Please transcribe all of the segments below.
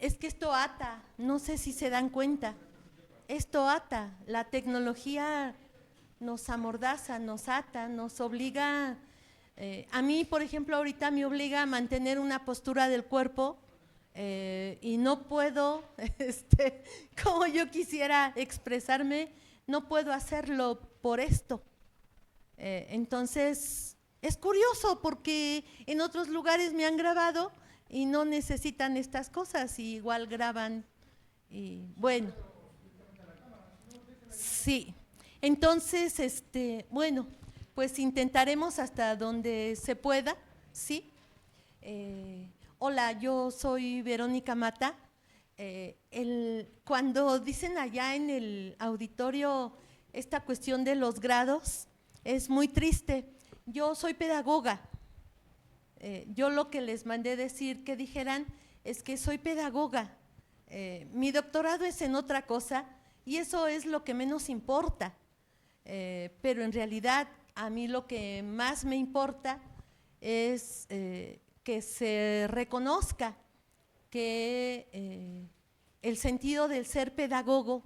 Es que esto ata, no sé si se dan cuenta, esto ata, la tecnología nos amordaza, nos ata, nos obliga, a mí, por ejemplo, ahorita me obliga a mantener una postura del cuerpo y no puedo, como yo quisiera expresarme, no puedo hacerlo por esto. Entonces, es curioso porque en otros lugares me han grabado y no necesitan estas cosas, y igual graban. Y bueno, sí. Entonces, bueno, pues intentaremos hasta donde se pueda, ¿sí? Hola, yo soy Verónica Mata. Cuando dicen allá en el auditorio esta cuestión de los grados, es muy triste. Yo soy pedagoga. Yo lo que les mandé decir que dijeran es que soy pedagoga. Mi doctorado es en otra cosa y eso es lo que menos importa. Pero en realidad a mí lo que más me importa es que se reconozca que el sentido del ser pedagogo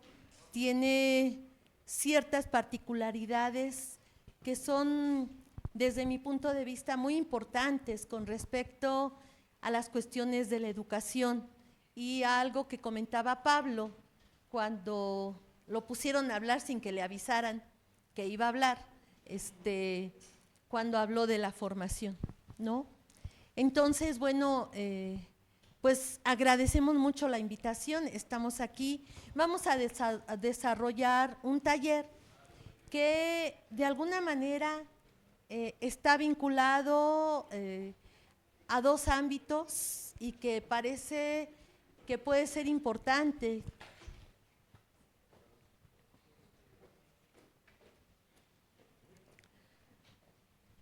tiene ciertas particularidades que son, desde mi punto de vista, muy importantes con respecto a las cuestiones de la educación, y a algo que comentaba Pablo cuando lo pusieron a hablar sin que le avisaran que iba a hablar, cuando habló de la formación, ¿no? Entonces, bueno, pues agradecemos mucho la invitación, estamos aquí, vamos a desarrollar un taller que de alguna manera está vinculado a dos ámbitos y que parece que puede ser importante.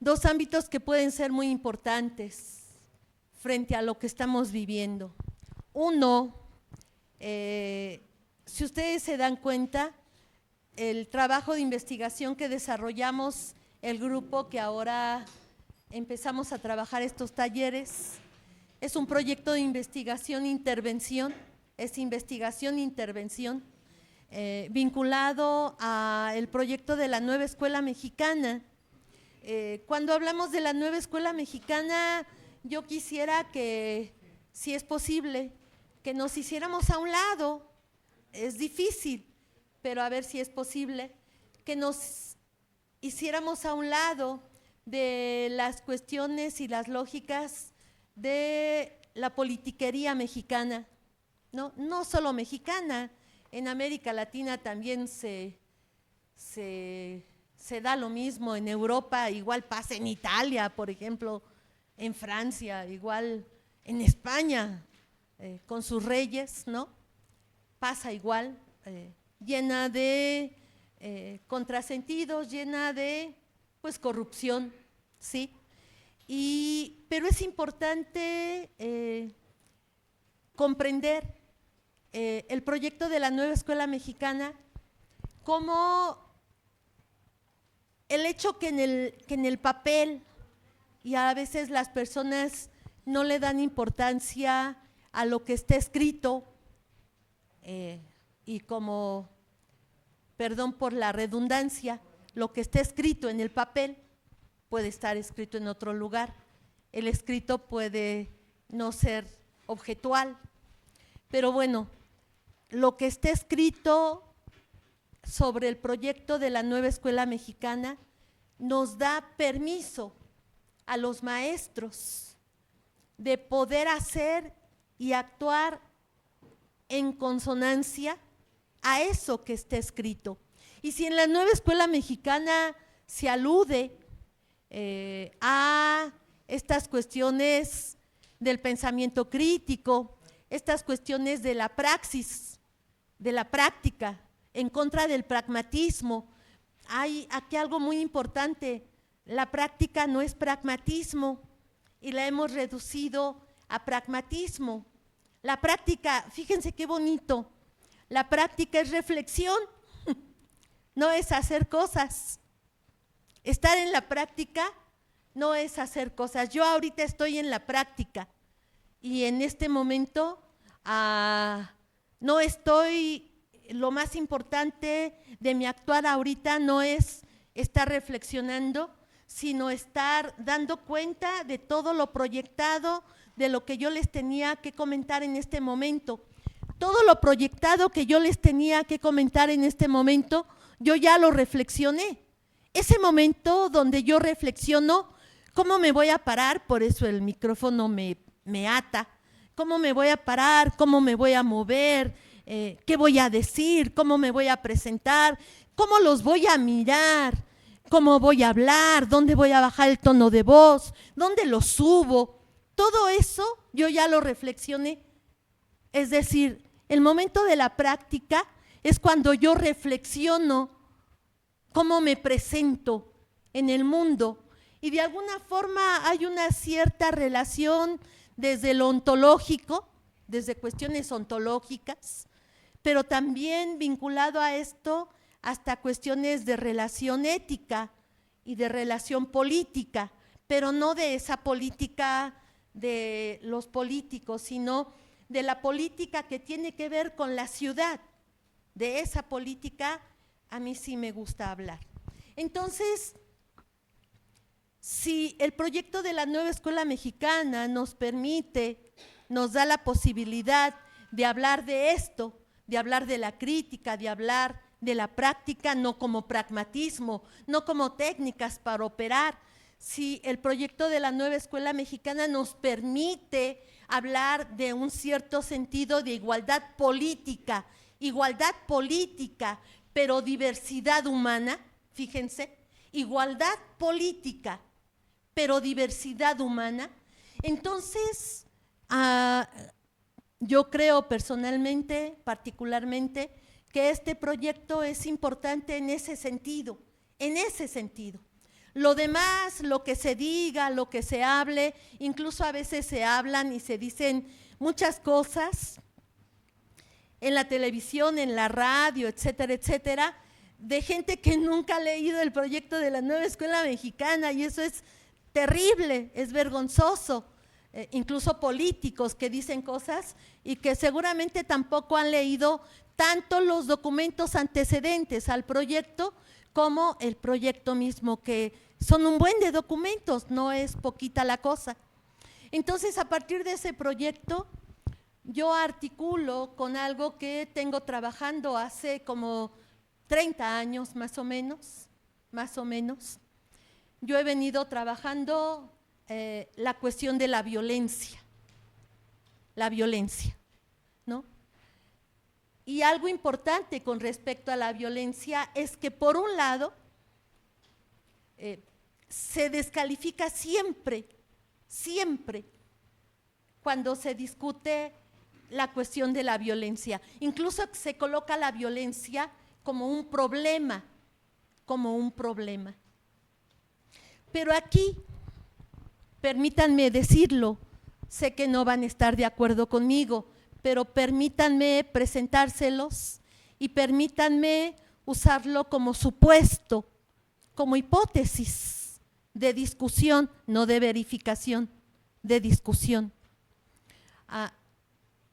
Dos ámbitos que pueden ser muy importantes frente a lo que estamos viviendo. Uno, si ustedes se dan cuenta, el trabajo de investigación que desarrollamos, el grupo que ahora empezamos a trabajar estos talleres, es un proyecto de investigación-intervención, es investigación-intervención, vinculado al proyecto de la nueva escuela mexicana. Cuando hablamos de la nueva escuela mexicana, yo quisiera que, si es posible, que nos hiciéramos a un lado. Es difícil, pero a ver si es posible, que nos hiciéramos a un lado de las cuestiones y las lógicas de la politiquería mexicana, no solo mexicana, en América Latina también se da lo mismo, en Europa igual pasa, en Italia, por ejemplo, en Francia, igual en España, con sus reyes, ¿no? Pasa igual, llena de contrasentidos, llena de, pues, corrupción, ¿sí? Pero es importante comprender el proyecto de la nueva escuela mexicana como el hecho que en el papel, y a veces las personas no le dan importancia a lo que está escrito, y como, perdón por la redundancia, lo que está escrito en el papel puede estar escrito en otro lugar. El escrito puede no ser objetual, pero bueno, lo que está escrito sobre el proyecto de la nueva escuela mexicana nos da permiso a los maestros de poder hacer y actuar en consonancia a eso que está escrito. Y si en la nueva escuela mexicana se alude a estas cuestiones del pensamiento crítico, estas cuestiones de la praxis, de la práctica, en contra del pragmatismo, hay aquí algo muy importante: la práctica no es pragmatismo y la hemos reducido a pragmatismo. La práctica, fíjense qué bonito, la práctica es reflexión, no es hacer cosas. Estar en la práctica no es hacer cosas. Yo ahorita estoy en la práctica y en este momento No estoy, lo más importante de mi actuar ahorita no es estar reflexionando, sino estar dando cuenta de todo lo proyectado, de lo que yo les tenía que comentar en este momento. Todo lo proyectado que yo les tenía que comentar en este momento, yo ya lo reflexioné. Ese momento donde yo reflexiono, ¿cómo me voy a parar? Por eso el micrófono me ata. ¿Cómo me voy a parar? ¿Cómo me voy a mover? ¿Qué voy a decir? ¿Cómo me voy a presentar? ¿Cómo los voy a mirar? ¿Cómo voy a hablar? ¿Dónde voy a bajar el tono de voz? ¿Dónde lo subo? Todo eso yo ya lo reflexioné. Es decir, el momento de la práctica es cuando yo reflexiono cómo me presento en el mundo. Y de alguna forma hay una cierta relación desde lo ontológico, desde cuestiones ontológicas, pero también vinculado a esto hasta cuestiones de relación ética y de relación política, pero no de esa política de los políticos, sino de la política que tiene que ver con la ciudad. De esa política a mí sí me gusta hablar. Entonces, si el proyecto de la nueva escuela mexicana nos permite, nos da la posibilidad de hablar de esto, de hablar de la crítica, de hablar de la práctica, no como pragmatismo, no como técnicas para operar. Si el proyecto de la nueva escuela mexicana nos permite hablar de un cierto sentido de igualdad política, pero diversidad humana, fíjense, igualdad política, pero diversidad humana, entonces yo creo personalmente, particularmente, que este proyecto es importante en ese sentido, Lo demás, lo que se diga, lo que se hable, incluso a veces se hablan y se dicen muchas cosas en la televisión, en la radio, etcétera, etcétera, de gente que nunca ha leído el proyecto de la nueva escuela mexicana, y eso es terrible, es vergonzoso. Incluso políticos que dicen cosas y que seguramente tampoco han leído tanto los documentos antecedentes al proyecto como el proyecto mismo, que son un buen de documentos, no es poquita la cosa. Entonces, a partir de ese proyecto, yo articulo con algo que tengo trabajando hace como 30 años más o menos. Yo he venido trabajando la cuestión de la violencia, ¿no? Y algo importante con respecto a la violencia es que, por un lado, se descalifica siempre cuando se discute la cuestión de la violencia. Incluso se coloca la violencia como un problema. Pero aquí, permítanme decirlo, sé que no van a estar de acuerdo conmigo, pero permítanme presentárselos y permítanme usarlo como supuesto, como hipótesis de discusión, no de verificación, de discusión.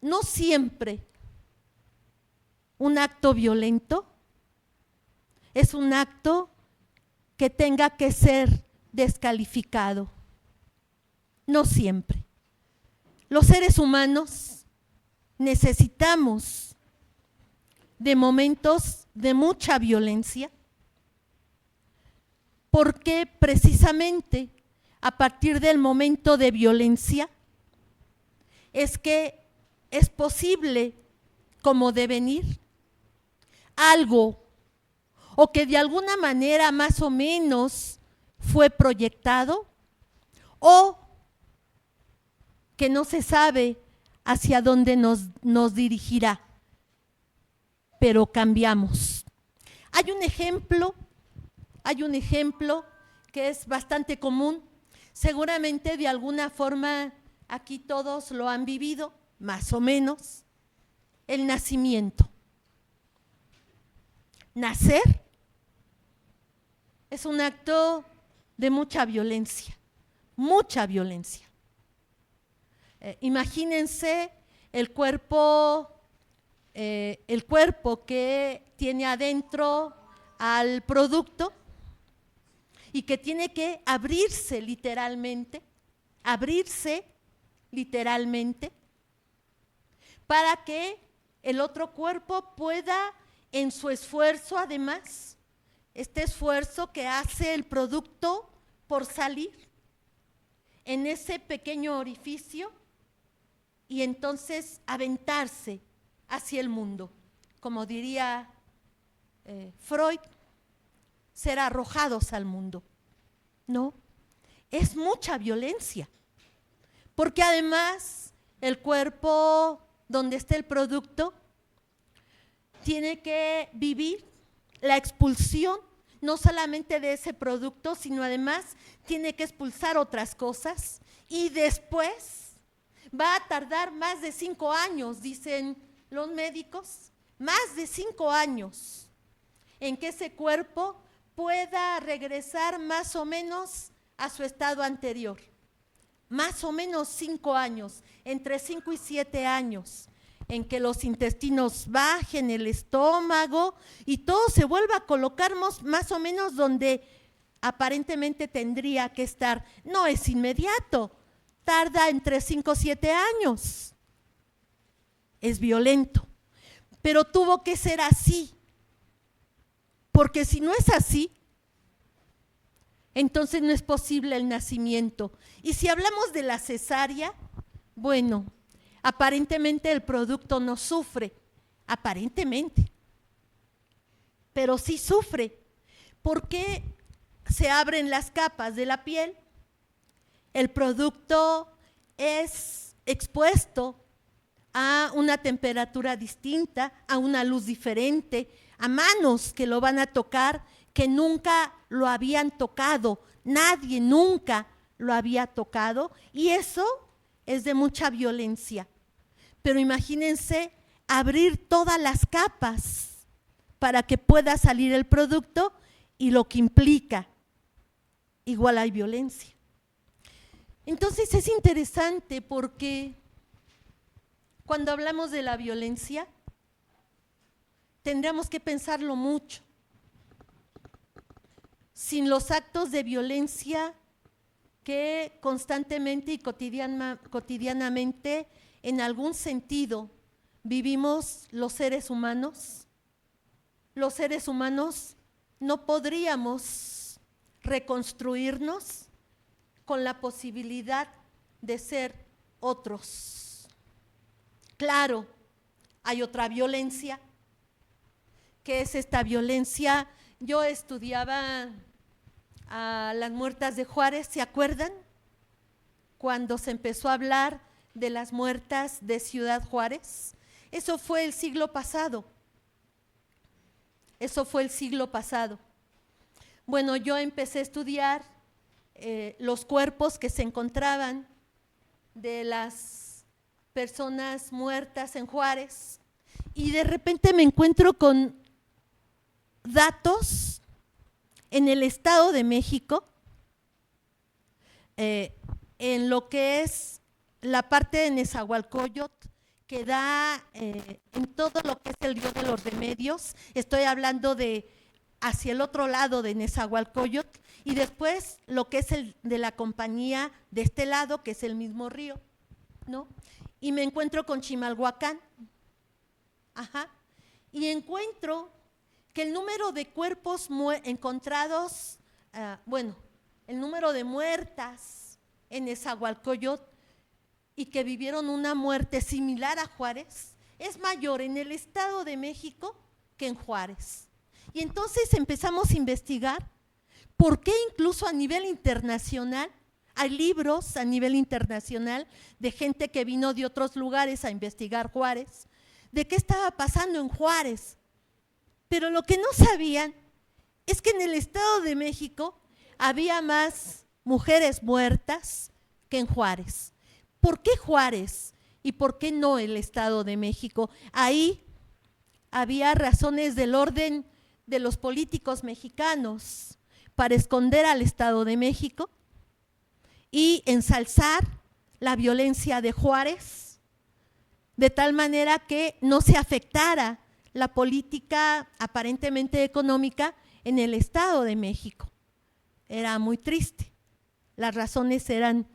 No siempre un acto violento es un acto que tenga que ser descalificado. No siempre. Los seres humanos necesitamos de momentos de mucha violencia, porque precisamente a partir del momento de violencia es que es posible como devenir algo, o que de alguna manera más o menos fue proyectado, o que no se sabe hacia dónde nos dirigirá, pero cambiamos. Hay un ejemplo que es bastante común, seguramente de alguna forma aquí todos lo han vivido, más o menos, el nacimiento. Nacer es un acto de mucha violencia. Imagínense el cuerpo que tiene adentro al producto y que tiene que abrirse literalmente, para que el otro cuerpo pueda, en su esfuerzo además, este esfuerzo que hace el producto por salir en ese pequeño orificio y entonces aventarse hacia el mundo. Como diría Freud, ser arrojados al mundo. No, es mucha violencia, porque además el cuerpo donde está el producto tiene que vivir la expulsión, no solamente de ese producto, sino además tiene que expulsar otras cosas y después va a tardar más de 5 años, dicen los médicos, más de 5 años en que ese cuerpo pueda regresar más o menos a su estado anterior. Más o menos 5 años, entre 5 y 7 años, en que los intestinos bajen, el estómago y todo se vuelva a colocar más o menos donde aparentemente tendría que estar. No es inmediato, tarda entre 5 y 7 años. Es violento, pero tuvo que ser así, porque si no es así, entonces no es posible el nacimiento. Y si hablamos de la cesárea, bueno, aparentemente el producto no sufre, aparentemente, pero sí sufre, porque se abren las capas de la piel, el producto es expuesto a una temperatura distinta, a una luz diferente, a manos que lo van a tocar, que nunca lo habían tocado, nadie nunca lo había tocado, y eso es de mucha violencia. Pero imagínense abrir todas las capas para que pueda salir el producto y lo que implica, igual hay violencia. Entonces es interesante porque cuando hablamos de la violencia, tendríamos que pensarlo mucho. Sin los actos de violencia que constantemente y cotidianamente, en algún sentido, vivimos los seres humanos no podríamos reconstruirnos con la posibilidad de ser otros. Claro, hay otra violencia, que es esta violencia. Yo estudiaba a las muertas de Juárez, ¿se acuerdan? Cuando se empezó a hablar de las muertas de Ciudad Juárez. Eso fue el siglo pasado. Bueno, yo empecé a estudiar los cuerpos que se encontraban de las personas muertas en Juárez y de repente me encuentro con datos en el Estado de México, en lo que es la parte de Nezahualcóyotl, que da en todo lo que es el río de los Remedios. Estoy hablando de hacia el otro lado de Nezahualcóyotl, y después lo que es el de la compañía de este lado, que es el mismo río, ¿no? Y me encuentro con Chimalhuacán, y encuentro que el número de cuerpos encontrados, el número de muertas en Nezahualcóyotl y que vivieron una muerte similar a Juárez, es mayor en el Estado de México que en Juárez. Y entonces empezamos a investigar por qué incluso a nivel internacional, hay libros a nivel internacional de gente que vino de otros lugares a investigar Juárez, de qué estaba pasando en Juárez. Pero lo que no sabían es que en el Estado de México había más mujeres muertas que en Juárez. ¿Por qué Juárez y por qué no el Estado de México? Ahí había razones del orden de los políticos mexicanos para esconder al Estado de México y ensalzar la violencia de Juárez de tal manera que no se afectara la política aparentemente económica en el Estado de México. Era muy triste. Las razones eran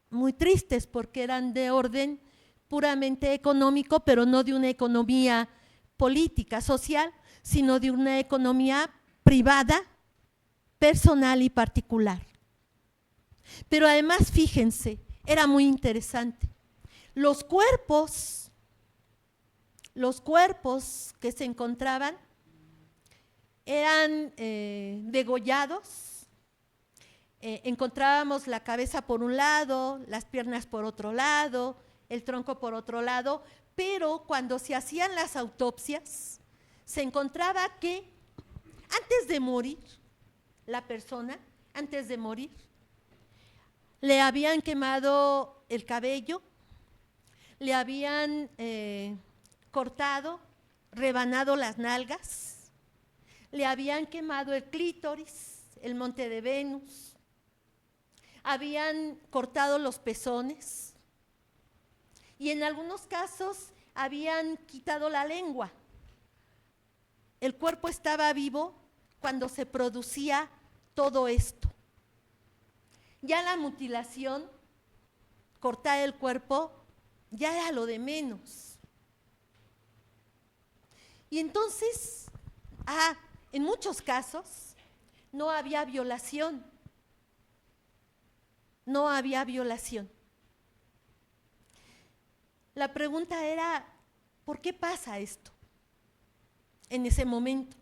muy tristes porque eran de orden puramente económico, pero no de una economía política, social, sino de una economía privada, personal y particular. Pero además, fíjense, era muy interesante. Los cuerpos que se encontraban eran degollados. Encontrábamos la cabeza por un lado, las piernas por otro lado, el tronco por otro lado, pero cuando se hacían las autopsias, se encontraba que antes de morir, la persona, antes de morir, le habían quemado el cabello, le habían cortado, rebanado las nalgas, le habían quemado el clítoris, el monte de Venus, habían cortado los pezones y en algunos casos habían quitado la lengua. El cuerpo estaba vivo cuando se producía todo esto. Ya la mutilación, cortar el cuerpo, ya era lo de menos. Y entonces, en muchos casos, no había violación. No había violación. La pregunta era, ¿por qué pasa esto? En ese momento.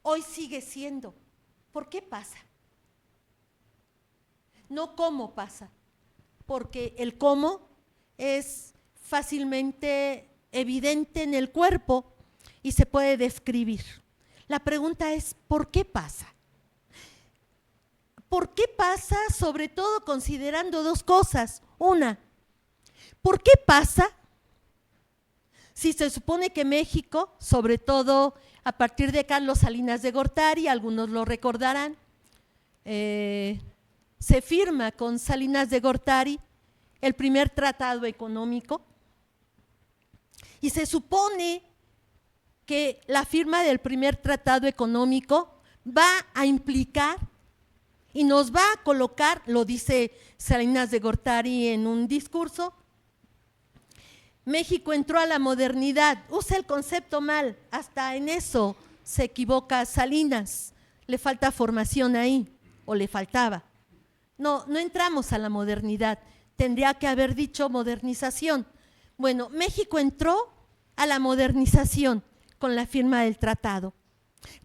Hoy sigue siendo. ¿Por qué pasa? No cómo pasa, porque el cómo es fácilmente evidente en el cuerpo y se puede describir. La pregunta es, ¿por qué pasa? ¿Por qué pasa? Sobre todo considerando dos cosas. Una, ¿por qué pasa si se supone que México, sobre todo a partir de Carlos Salinas de Gortari, algunos lo recordarán, se firma con Salinas de Gortari el primer tratado económico y se supone que la firma del primer tratado económico va a implicar y nos va a colocar, lo dice Salinas de Gortari en un discurso, México entró a la modernidad, usa el concepto mal, hasta en eso se equivoca Salinas, le falta formación ahí, o le faltaba. No entramos a la modernidad, tendría que haber dicho modernización. Bueno, México entró a la modernización con la firma del tratado.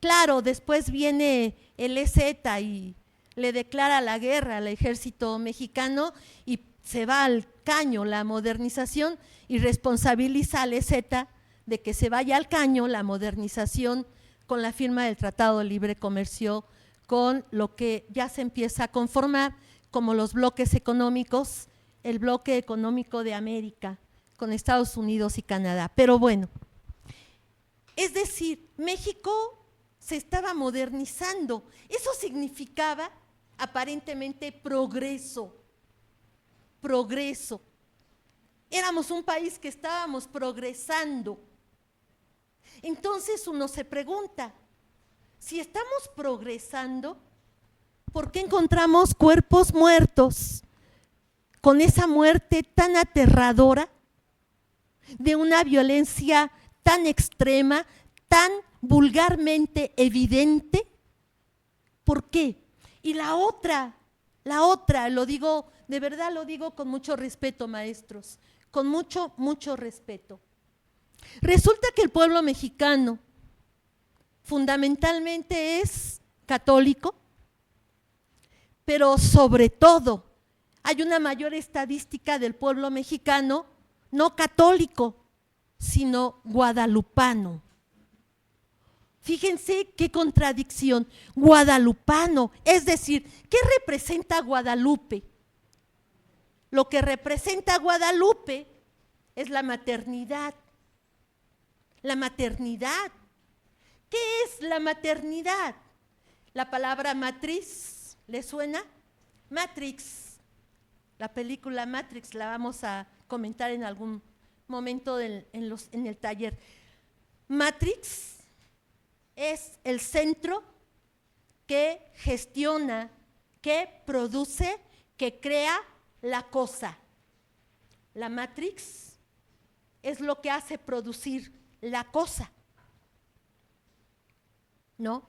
Claro, después viene el EZ y le declara la guerra al ejército mexicano y se va al caño la modernización y responsabiliza al EZ de que se vaya al caño la modernización con la firma del Tratado de Libre Comercio, con lo que ya se empieza a conformar como los bloques económicos, el bloque económico de América, con Estados Unidos y Canadá. Pero bueno, es decir, México se estaba modernizando, eso significaba aparentemente progreso. Éramos un país que estábamos progresando. Entonces uno se pregunta, si estamos progresando, ¿por qué encontramos cuerpos muertos con esa muerte tan aterradora, de una violencia tan extrema, tan vulgarmente evidente? ¿Por qué? Y la otra, lo digo, de verdad lo digo con mucho respeto, maestros, con mucho respeto. Resulta que el pueblo mexicano fundamentalmente es católico, pero sobre todo hay una mayor estadística del pueblo mexicano no católico, sino guadalupano. Fíjense qué contradicción, guadalupano, es decir, ¿qué representa Guadalupe? Lo que representa Guadalupe es la maternidad. La maternidad. ¿Qué es la maternidad? La palabra matriz, ¿le suena? Matrix, la película Matrix, la vamos a comentar en algún momento en el taller. Matrix es el centro que gestiona, que produce, que crea la cosa. La Matrix es lo que hace producir la cosa, ¿no?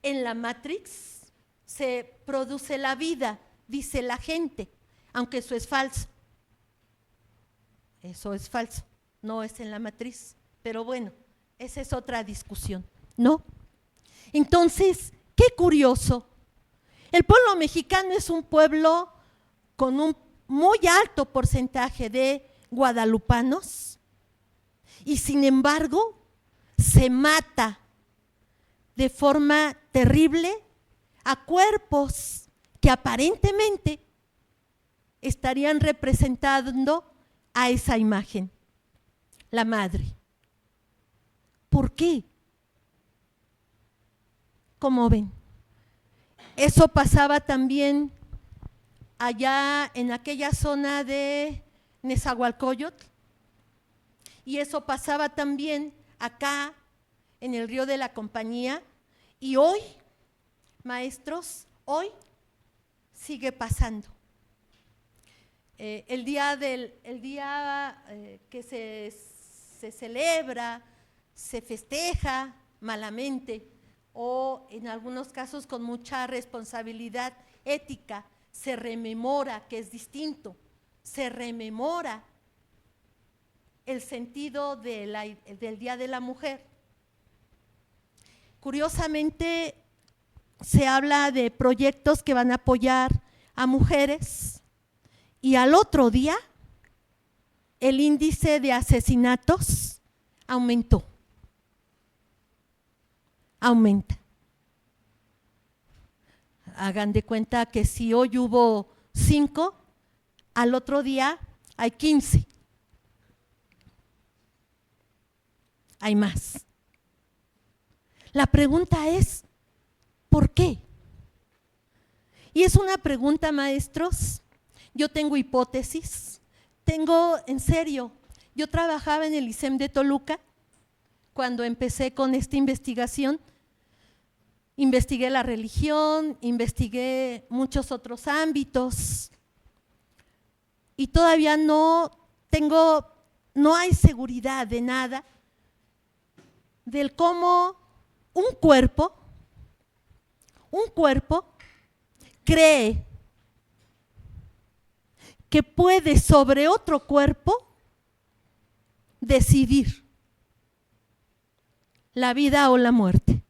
En la Matrix se produce la vida, dice la gente, aunque eso es falso. Eso es falso, no es en la matriz. Pero bueno, esa es otra discusión, ¿no? Entonces, qué curioso. El pueblo mexicano es un pueblo con un muy alto porcentaje de guadalupanos y sin embargo se mata de forma terrible a cuerpos que aparentemente estarían representando a esa imagen, la madre. ¿Por qué? ¿Cómo ven? Eso pasaba también allá en aquella zona de Nezahualcóyotl, y eso pasaba también acá en el Río de la Compañía, y hoy, maestros, hoy sigue pasando. El día que se celebra, se festeja malamente, o en algunos casos con mucha responsabilidad ética, se rememora, que es distinto, se rememora el sentido del Día de la Mujer. Curiosamente, se habla de proyectos que van a apoyar a mujeres y al otro día el índice de asesinatos aumentó. Aumenta. Hagan de cuenta que si hoy hubo 5, al otro día hay 15. Hay más. La pregunta es, ¿por qué? Y es una pregunta, maestros. Yo tengo hipótesis. En serio, yo trabajaba en el ISEM de Toluca cuando empecé con esta investigación. Investigué la religión, investigué muchos otros ámbitos y todavía no hay seguridad de nada del cómo un cuerpo cree que puede sobre otro cuerpo decidir la vida o la muerte.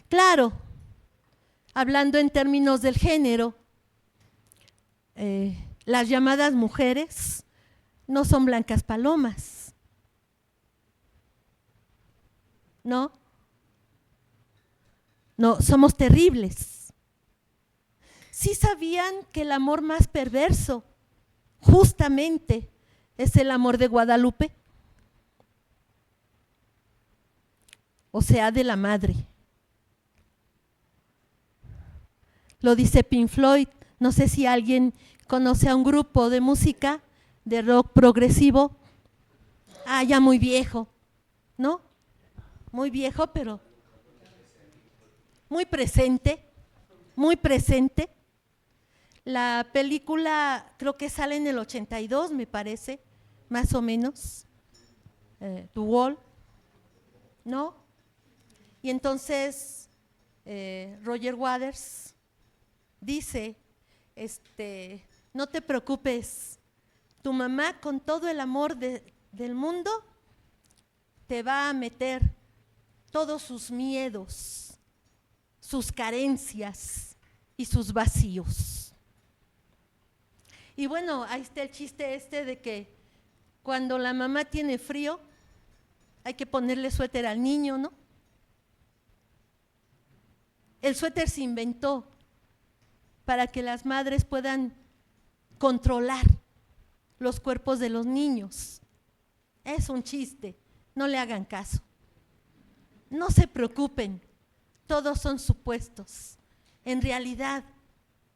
Claro, hablando en términos del género, las llamadas mujeres no son blancas palomas, ¿no? No, somos terribles. ¿Sí sabían que el amor más perverso justamente es el amor de Guadalupe? O sea, de la madre. Lo dice Pink Floyd. No sé si alguien conoce a un grupo de música de rock progresivo. Ya muy viejo, ¿no? Muy viejo, pero muy presente, muy presente. La película creo que sale en el 82, me parece, más o menos, The Wall, ¿no? Y entonces Roger Waters dice, no te preocupes, tu mamá con todo el amor del mundo te va a meter todos sus miedos, sus carencias y sus vacíos. Y bueno, ahí está el chiste de que cuando la mamá tiene frío, hay que ponerle suéter al niño, ¿no? El suéter se inventó para que las madres puedan controlar los cuerpos de los niños. Es un chiste, no le hagan caso. No se preocupen, todos son supuestos. En realidad,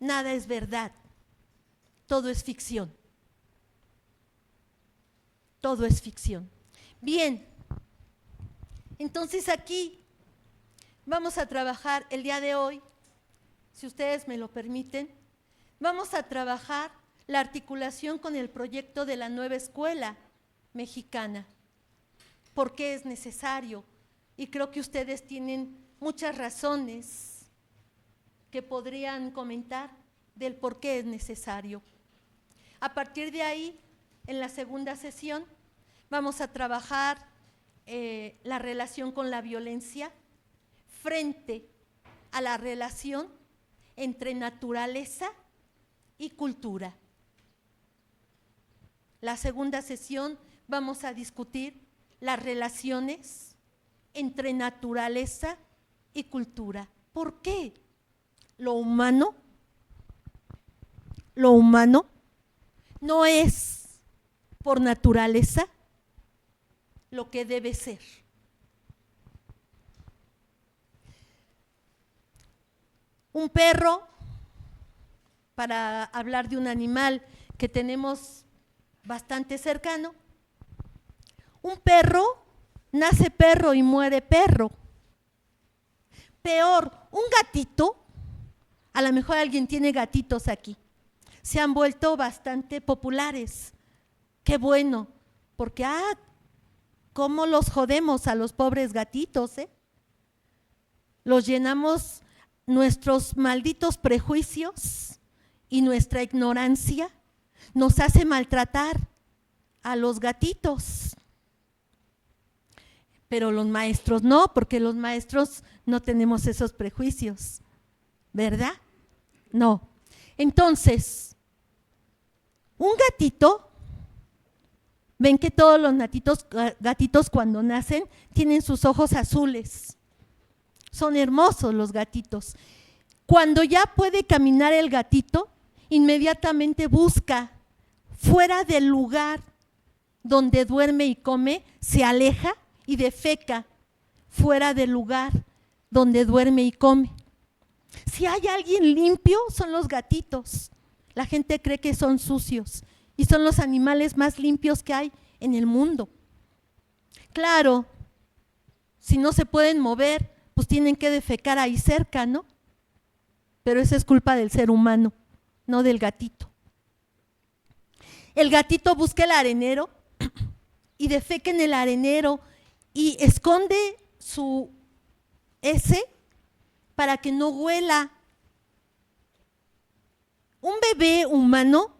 nada es verdad, todo es ficción. todo es ficción. Bien, entonces aquí vamos a trabajar el día de hoy, si ustedes me lo permiten, vamos a trabajar la articulación con el proyecto de la nueva escuela mexicana. ¿Por qué es necesario? Y creo que ustedes tienen muchas razones que podrían comentar del por qué es necesario. A partir de ahí, en la segunda sesión, vamos a trabajar la relación con la violencia frente a la relación entre naturaleza y cultura. La segunda sesión vamos a discutir las relaciones entre naturaleza y cultura. ¿Por qué? Lo humano no es por naturaleza lo que debe ser. Un perro, para hablar de un animal que tenemos bastante cercano, un perro nace perro y muere perro. Peor, un gatito, a lo mejor alguien tiene gatitos aquí, se han vuelto bastante populares. Qué bueno, porque cómo los jodemos a los pobres gatitos, los llenamos, nuestros malditos prejuicios y nuestra ignorancia nos hace maltratar a los gatitos. Pero los maestros no, porque los maestros no tenemos esos prejuicios, ¿verdad? No. Entonces, un gatito, ven que todos los gatitos cuando nacen tienen sus ojos azules. Son hermosos los gatitos. Cuando ya puede caminar el gatito, inmediatamente busca fuera del lugar donde duerme y come, se aleja y defeca fuera del lugar donde duerme y come. Si hay alguien limpio, son los gatitos. La gente cree que son sucios y son los animales más limpios que hay en el mundo. Claro, si no se pueden mover, pues tienen que defecar ahí cerca, ¿no? Pero eso es culpa del ser humano, no del gatito. El gatito busca el arenero y defeca en el arenero y esconde su ese para que no huela. Un bebé humano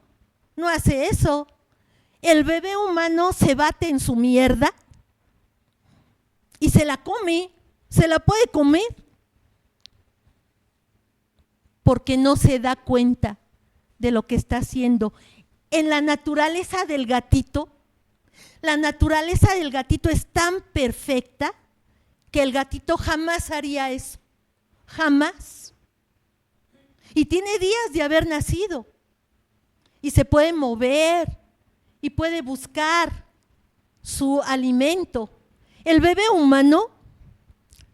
no hace eso. El bebé humano se bate en su mierda y se la come, se la puede comer, porque no se da cuenta de lo que está haciendo. En la naturaleza del gatito, la naturaleza del gatito es tan perfecta que el gatito jamás haría eso, jamás. Y tiene días de haber nacido y se puede mover y puede buscar su alimento. El bebé humano,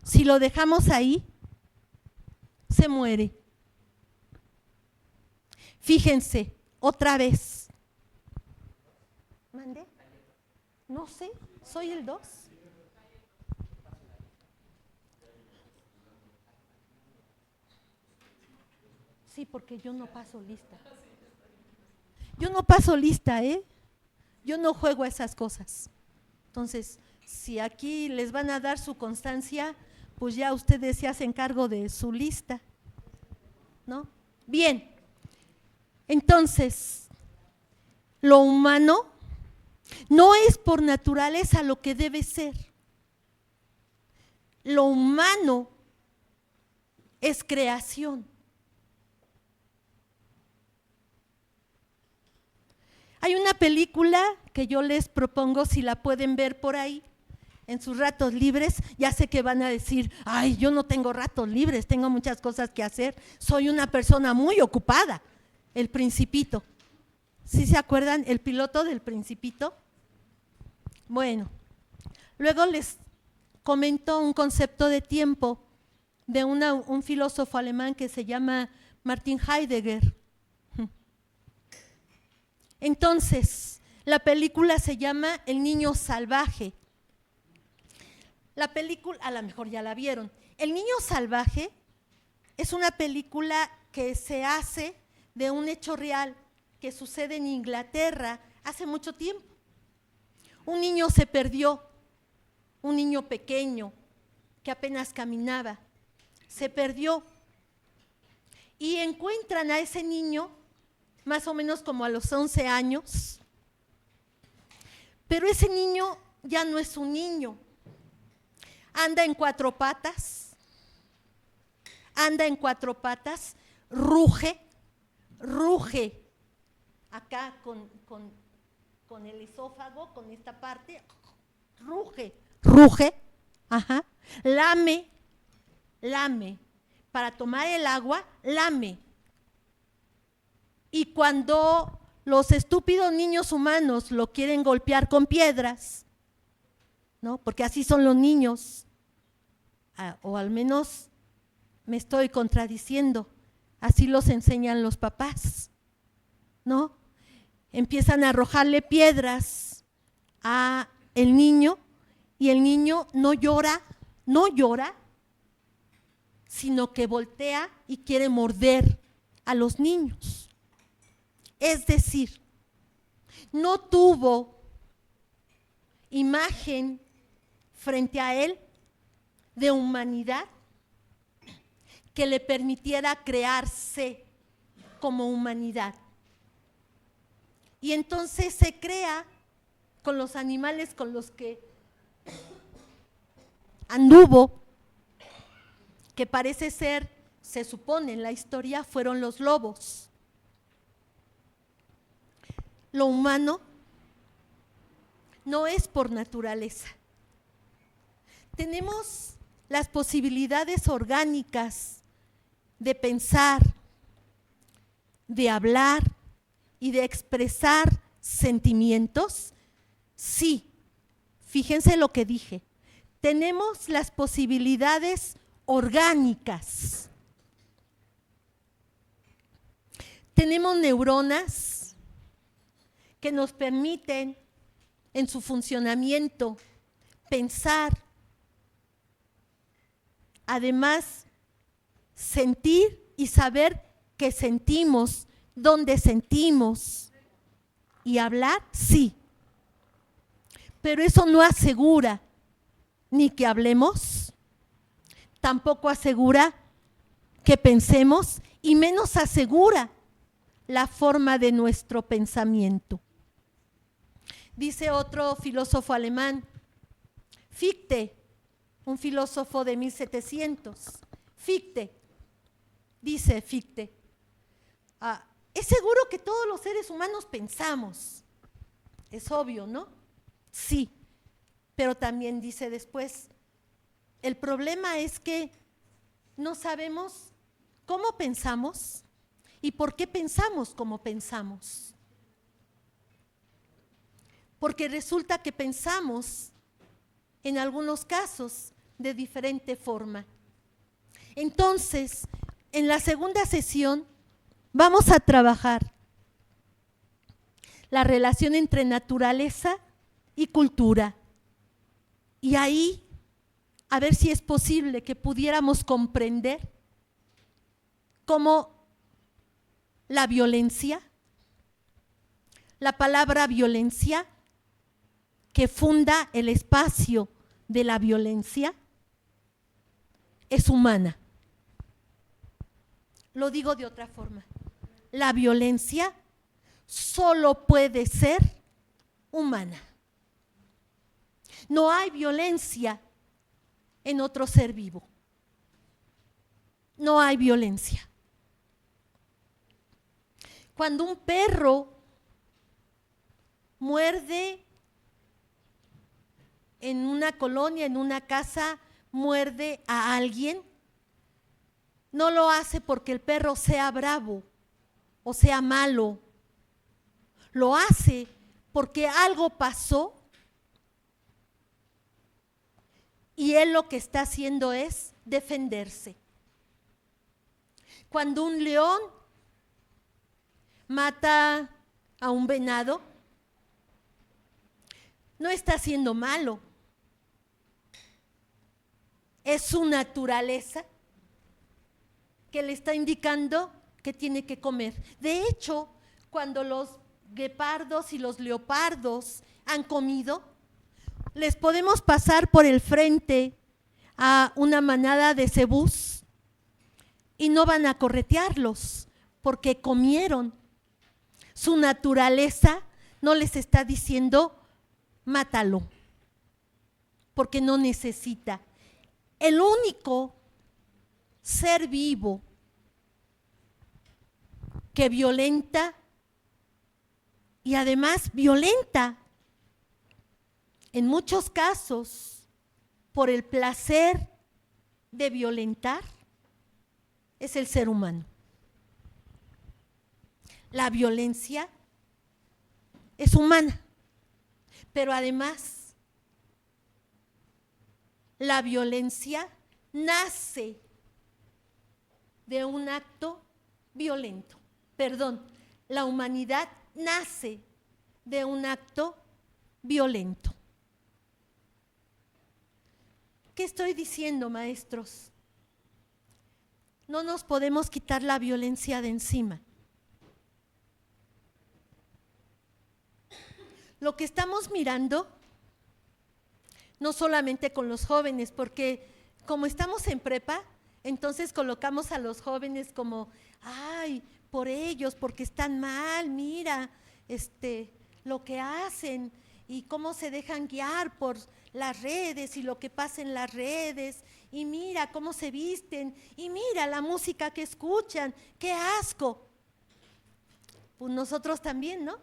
si lo dejamos ahí, se muere. Fíjense, otra vez. ¿Mandé? No sé, soy el 2. Sí, porque yo no paso lista. Yo no paso lista, Yo no juego a esas cosas. Entonces, si aquí les van a dar su constancia, pues ya ustedes se hacen cargo de su lista, ¿no? Bien, entonces, lo humano no es por naturaleza lo que debe ser. Lo humano es creación. Hay una película que yo les propongo, si la pueden ver por ahí, en sus ratos libres. Ya sé que van a decir, ay, yo no tengo ratos libres, tengo muchas cosas que hacer, soy una persona muy ocupada. El Principito. ¿Sí se acuerdan? El piloto del Principito. Bueno, luego les comento un concepto de tiempo de un filósofo alemán que se llama Martin Heidegger. Entonces, La película se llama El niño salvaje. La película, a lo mejor ya la vieron. El niño salvaje es una película que se hace de un hecho real que sucede en Inglaterra hace mucho tiempo. Un niño se perdió, un niño pequeño que apenas caminaba, se perdió y encuentran a ese niño más o menos como a los 11 años, pero ese niño ya no es un niño, anda en cuatro patas, ruge acá con el esófago, con esta parte, ruge, ajá, lame, para tomar el agua, lame. Y cuando los estúpidos niños humanos lo quieren golpear con piedras, ¿no? Porque así son los niños, o al menos me estoy contradiciendo, así los enseñan los papás, ¿no? Empiezan a arrojarle piedras a el niño y el niño no llora, sino que voltea y quiere morder a los niños. Es decir, no tuvo imagen frente a él de humanidad que le permitiera crearse como humanidad. Y entonces se crea con los animales con los que anduvo, que parece ser, se supone en la historia, fueron los lobos. Lo humano no es por naturaleza. Tenemos las posibilidades orgánicas de pensar, de hablar y de expresar sentimientos. Sí, fíjense lo que dije. Tenemos las posibilidades orgánicas. Tenemos neuronas que nos permiten en su funcionamiento pensar, además sentir y saber qué sentimos, dónde sentimos, y hablar, sí. Pero eso no asegura ni que hablemos, tampoco asegura que pensemos y menos asegura la forma de nuestro pensamiento. Dice otro filósofo alemán, Fichte, un filósofo de 1700, dice Fichte, es seguro que todos los seres humanos pensamos, es obvio, ¿no? Sí, pero también dice después, el problema es que no sabemos cómo pensamos y por qué pensamos como pensamos. Porque resulta que pensamos, en algunos casos, de diferente forma. Entonces, en la segunda sesión, vamos a trabajar la relación entre naturaleza y cultura. Y ahí, a ver si es posible que pudiéramos comprender cómo la violencia, la palabra violencia, que funda el espacio de la violencia, es humana. Lo digo de otra forma. La violencia solo puede ser humana. No hay violencia en otro ser vivo. No hay violencia. Cuando un perro muerde en una colonia, en una casa, muerde a alguien, no lo hace porque el perro sea bravo o sea malo. Lo hace porque algo pasó y él lo que está haciendo es defenderse. Cuando un león mata a un venado, no está haciendo malo. Es su naturaleza que le está indicando que tiene que comer. De hecho, cuando los guepardos y los leopardos han comido, les podemos pasar por el frente a una manada de cebús y no van a corretearlos porque comieron. Su naturaleza no les está diciendo mátalo, porque no necesita. El único ser vivo que violenta y además violenta en muchos casos por el placer de violentar es el ser humano. La violencia es humana, pero además la violencia nace de un acto violento. Perdón, la humanidad nace de un acto violento. ¿Qué estoy diciendo, maestros? No nos podemos quitar la violencia de encima. Lo que estamos mirando, no solamente con los jóvenes, porque como estamos en prepa, entonces colocamos a los jóvenes como, ay, por ellos, porque están mal, mira, lo que hacen y cómo se dejan guiar por las redes y lo que pasa en las redes, y mira cómo se visten, y mira la música que escuchan, qué asco. Pues nosotros también, ¿no?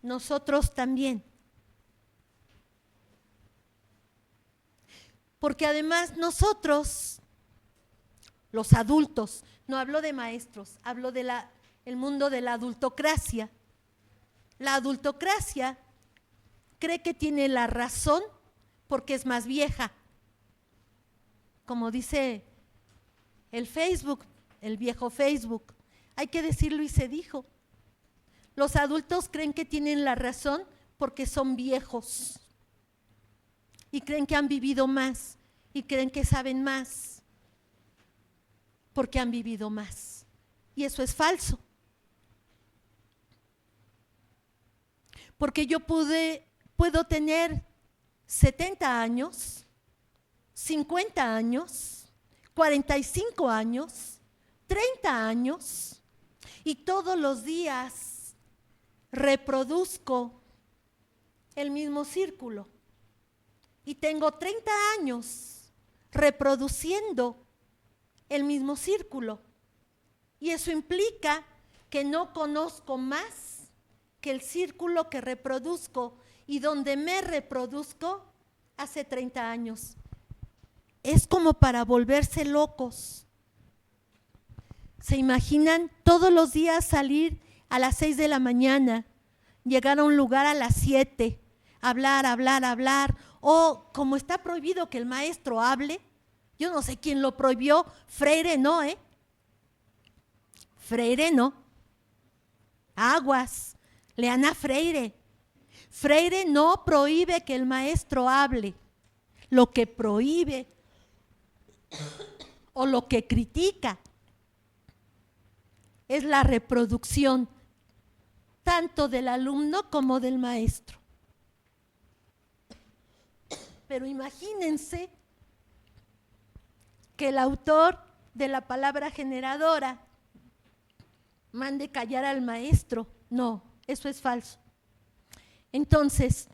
Nosotros también. Porque además nosotros, los adultos, no hablo de maestros, hablo de el mundo de la adultocracia. La adultocracia cree que tiene la razón porque es más vieja. Como dice el Facebook, el viejo Facebook, hay que decirlo y se dijo. Los adultos creen que tienen la razón porque son viejos y creen que han vivido más y creen que saben más porque han vivido más. Y eso es falso. Porque yo puedo tener 70 años, 50 años, 45 años, 30 años y todos los días reproduzco el mismo círculo y tengo 30 años reproduciendo el mismo círculo y eso implica que no conozco más que el círculo que reproduzco y donde me reproduzco hace 30 años. Es como para volverse locos. ¿Se imaginan todos los días salir a las 6 de la mañana, llegar a un lugar a las 7, hablar, o como está prohibido que el maestro hable, yo no sé quién lo prohibió, Freire no, Freire no, aguas, lean a Freire. Freire no prohíbe que el maestro hable, lo que prohíbe o lo que critica es la reproducción tanto del alumno como del maestro. Pero imagínense que el autor de la palabra generadora mande callar al maestro. No, eso es falso. Entonces,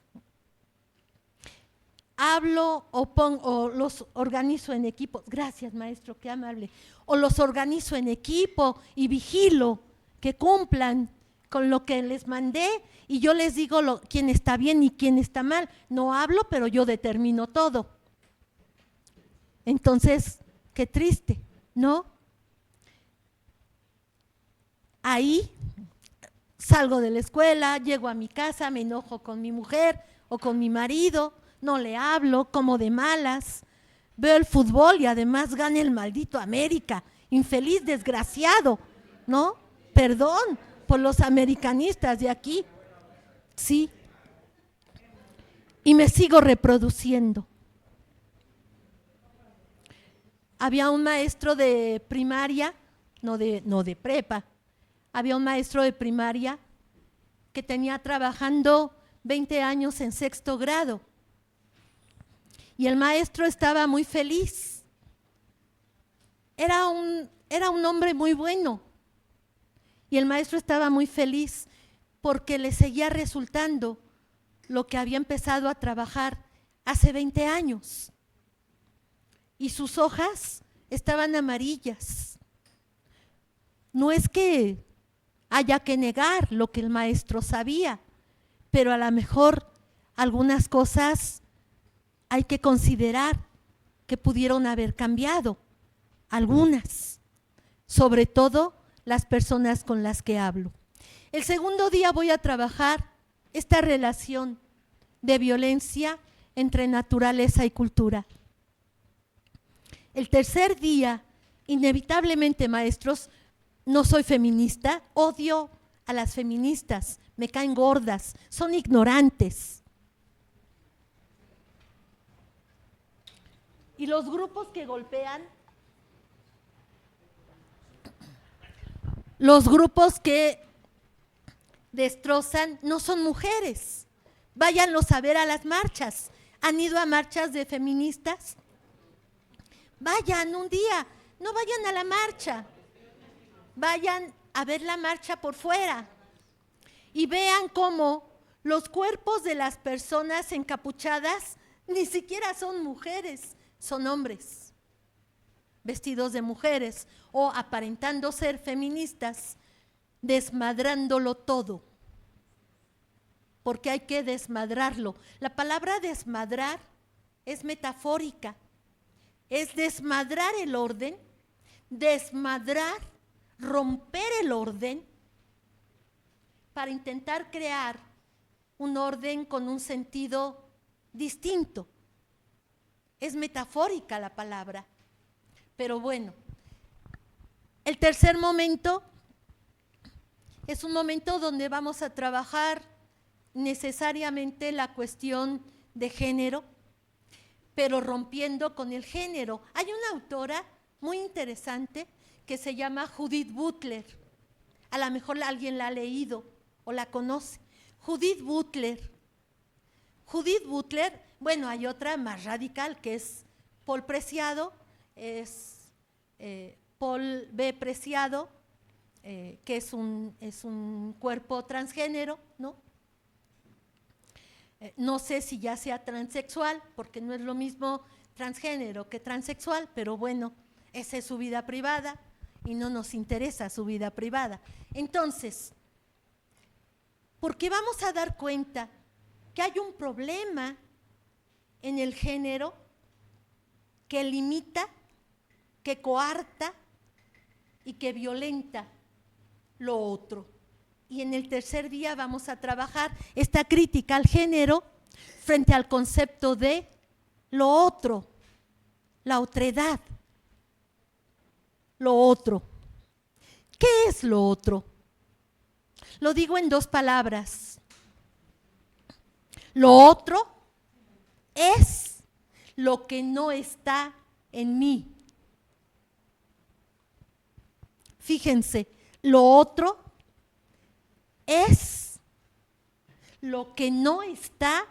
hablo o los organizo en equipo. Gracias, maestro, qué amable. O los organizo en equipo y vigilo que cumplan con lo que les mandé y yo les digo quién está bien y quién está mal. No hablo, pero yo determino todo. Entonces, qué triste, ¿no? Ahí salgo de la escuela, llego a mi casa, me enojo con mi mujer o con mi marido, no le hablo, como de malas, veo el fútbol y además gana el maldito América, infeliz, desgraciado, ¿no? Perdón por los americanistas de aquí, Sí. Y me sigo reproduciendo. Había un maestro de primaria, no de prepa, había un maestro de primaria que tenía trabajando 20 años en 6º grado. Y el maestro estaba muy feliz. Era un hombre muy bueno. Y el maestro estaba muy feliz porque le seguía resultando lo que había empezado a trabajar hace 20 años. Y sus hojas estaban amarillas. No es que haya que negar lo que el maestro sabía, pero a lo mejor algunas cosas hay que considerar que pudieron haber cambiado, algunas, sobre todo las personas con las que hablo. El segundo día voy a trabajar esta relación de violencia entre naturaleza y cultura. El tercer día, inevitablemente, maestros, no soy feminista, odio a las feministas, me caen gordas, son ignorantes. Y los grupos que golpean, los grupos que destrozan, no son mujeres. Váyanlos a ver a las marchas. ¿Han ido a marchas de feministas? Vayan un día, no vayan a la marcha. Vayan a ver la marcha por fuera y vean cómo los cuerpos de las personas encapuchadas ni siquiera son mujeres, son hombres vestidos de mujeres o aparentando ser feministas, desmadrándolo todo, porque hay que desmadrarlo. La palabra desmadrar es metafórica, es desmadrar el orden, desmadrar, romper el orden para intentar crear un orden con un sentido distinto. Es metafórica la palabra, pero bueno. El tercer momento es un momento donde vamos a trabajar necesariamente la cuestión de género, pero rompiendo con el género. Hay una autora muy interesante que se llama Judith Butler. A lo mejor alguien la ha leído o la conoce. Judith Butler. Judith Butler, bueno, hay otra más radical que es Paul Preciado, es Paul B. Preciado, que es un cuerpo transgénero, ¿no? No sé si ya sea transexual, porque no es lo mismo transgénero que transexual, pero bueno, esa es su vida privada y no nos interesa su vida privada. Entonces, ¿por qué vamos a dar cuenta que hay un problema en el género que limita, que coarta y que violenta lo otro? Y en el tercer día vamos a trabajar esta crítica al género frente al concepto de lo otro, la otredad, lo otro. ¿Qué es lo otro? Lo digo en 2 palabras. Lo otro es lo que no está en mí. Fíjense, lo otro es lo que no está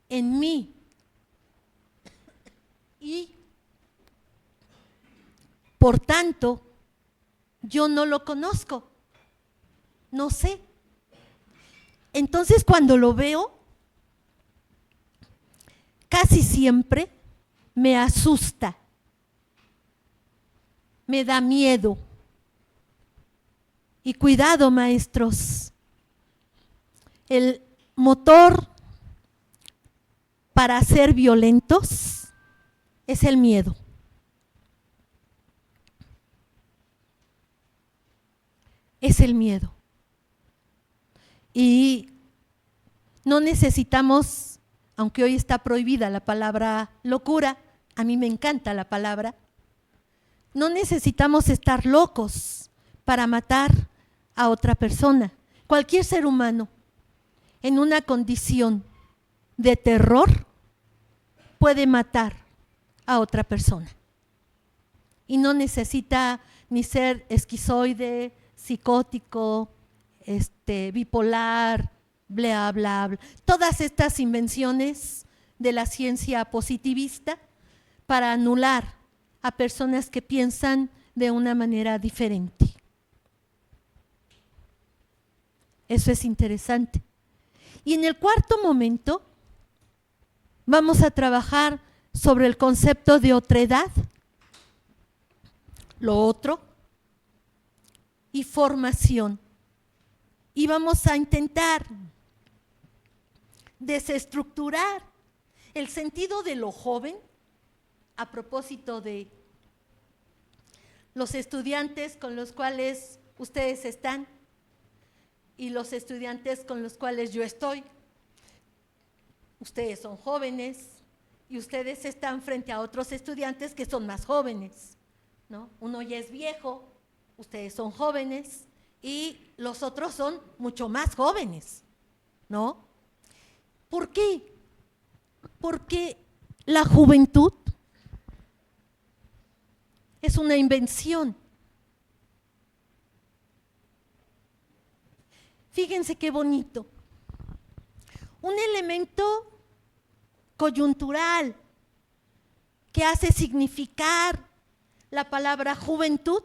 en mí. Y, por tanto, yo no lo conozco, no sé. Entonces, cuando lo veo, casi siempre me asusta, me da miedo. Y cuidado, maestros, el motor para ser violentos es el miedo. Es el miedo. Y no necesitamos, aunque hoy está prohibida la palabra locura, a mí me encanta la palabra, no necesitamos estar locos para matar a otra persona, cualquier ser humano. en una condición de terror puede matar a otra persona. Y no necesita ni ser esquizoide, psicótico, bipolar, bla, bla, bla. Todas estas invenciones de la ciencia positivista para anular a personas que piensan de una manera diferente. Eso es interesante. Y en el cuarto momento vamos a trabajar sobre el concepto de otredad, lo otro, y formación. Y vamos a intentar desestructurar el sentido de lo joven a propósito de los estudiantes con los cuales ustedes están y los estudiantes con los cuales yo estoy. Ustedes son jóvenes y ustedes están frente a otros estudiantes que son más jóvenes, ¿no? Uno ya es viejo, ustedes son jóvenes y los otros son mucho más jóvenes, ¿no? ¿Por qué? Porque la juventud es una invención. Fíjense qué bonito. Un elemento coyuntural que hace significar la palabra juventud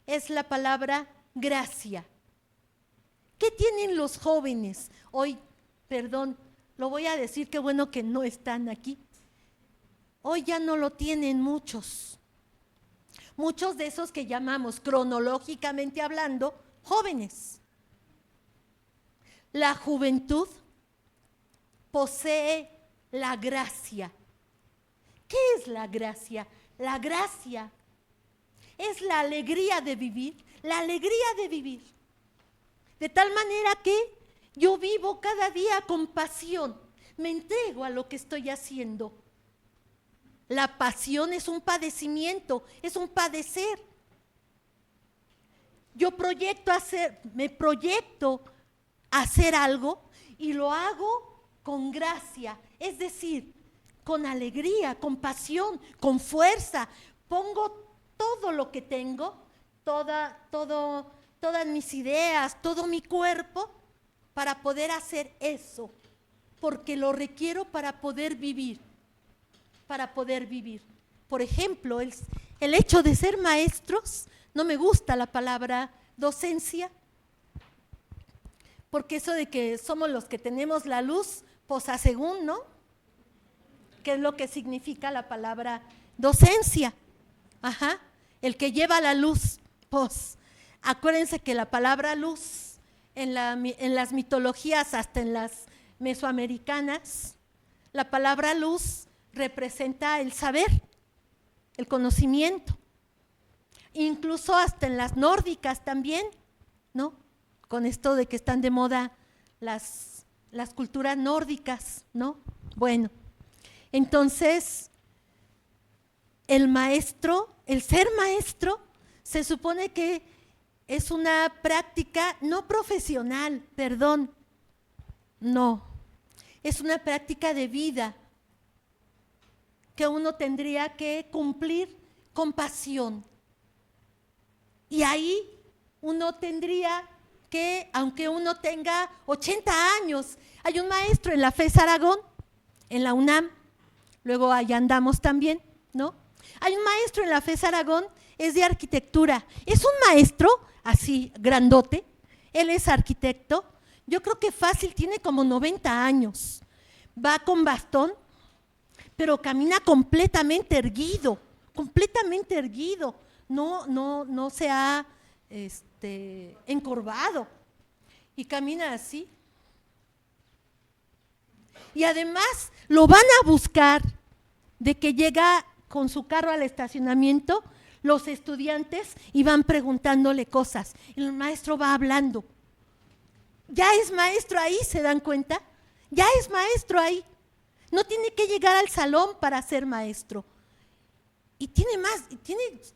es la palabra gracia. ¿Qué tienen los jóvenes? Hoy, perdón, lo voy a decir, qué bueno que no están aquí. Hoy ya no lo tienen muchos. Muchos de esos que llamamos cronológicamente hablando, jóvenes. La juventud posee la gracia. ¿Qué es la gracia? La gracia es la alegría de vivir, la alegría de vivir. De tal manera que yo vivo cada día con pasión, me entrego a lo que estoy haciendo. La pasión es un padecimiento, es un padecer. Me proyecto a hacer algo y lo hago con gracia, es decir, con alegría, con pasión, con fuerza. Pongo todo lo que tengo, todas mis ideas, todo mi cuerpo para poder hacer eso, porque lo requiero para poder vivir, Por ejemplo, el hecho de ser maestros, no me gusta la palabra docencia, porque eso de que somos los que tenemos la luz, posa según, ¿no? ¿Qué es lo que significa la palabra docencia? Ajá, el que lleva la luz, pues. Acuérdense que la palabra luz en las mitologías, hasta en las mesoamericanas, la palabra luz representa el saber, el conocimiento. Incluso hasta en las nórdicas también, ¿no? Con esto de que están de moda las culturas nórdicas, ¿no? Bueno, entonces, el ser maestro, se supone que es una práctica no profesional, no, es una práctica de vida que uno tendría que cumplir con pasión. Y ahí uno tendría que, aunque uno tenga 80 años, hay un maestro en la FES Aragón, en la UNAM, luego allá andamos también, ¿no? Hay un maestro en la FES Aragón, es de arquitectura, es un maestro así grandote, él es arquitecto, yo creo que fácil tiene como 90 años, va con bastón, pero camina completamente erguido, no se ha encorvado y camina así. Y además lo van a buscar de que llega con su carro al estacionamiento los estudiantes y van preguntándole cosas. Y el maestro va hablando. Ya es maestro ahí, ¿se dan cuenta? Ya es maestro ahí. No tiene que llegar al salón para ser maestro. Y tiene,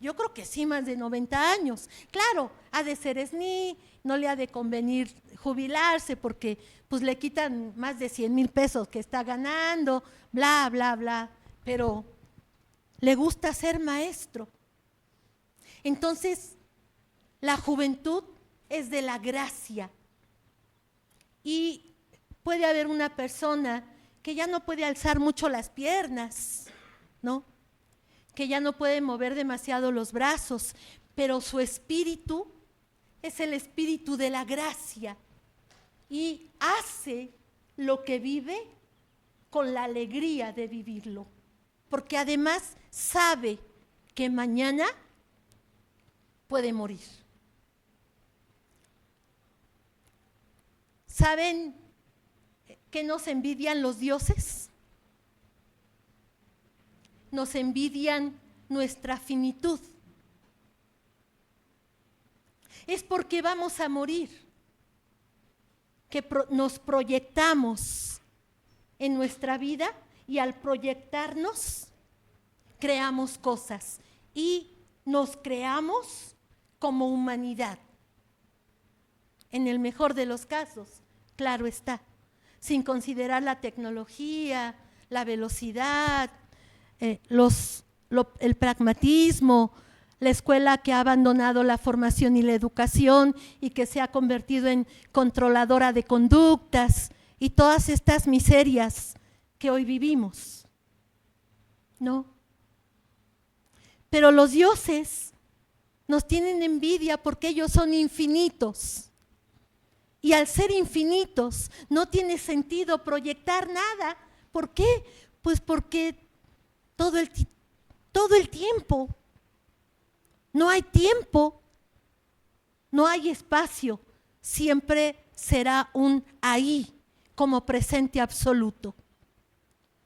yo creo que sí, más de 90 años. Claro, ha de ser SNI, no le ha de convenir jubilarse porque pues le quitan más de 100,000 pesos que está ganando, bla, bla, bla, pero le gusta ser maestro. Entonces, la juventud es de la gracia y puede haber una persona que ya no puede alzar mucho las piernas, ¿no? Que ya no puede mover demasiado los brazos, pero su espíritu es el espíritu de la gracia y hace lo que vive con la alegría de vivirlo, porque además sabe que mañana puede morir. ¿Saben qué nos envidian los dioses? Nos envidian nuestra finitud. Es porque vamos a morir que nos proyectamos en nuestra vida y al proyectarnos creamos cosas y nos creamos como humanidad. En el mejor de los casos, claro está, sin considerar la tecnología, la velocidad, el pragmatismo, la escuela que ha abandonado la formación y la educación y que se ha convertido en controladora de conductas y todas estas miserias que hoy vivimos, ¿no? Pero los dioses nos tienen envidia porque ellos son infinitos. Y al ser infinitos, no tiene sentido proyectar nada. ¿Por qué? Pues porque todo el tiempo, no hay tiempo, no hay espacio, siempre será un ahí como presente absoluto.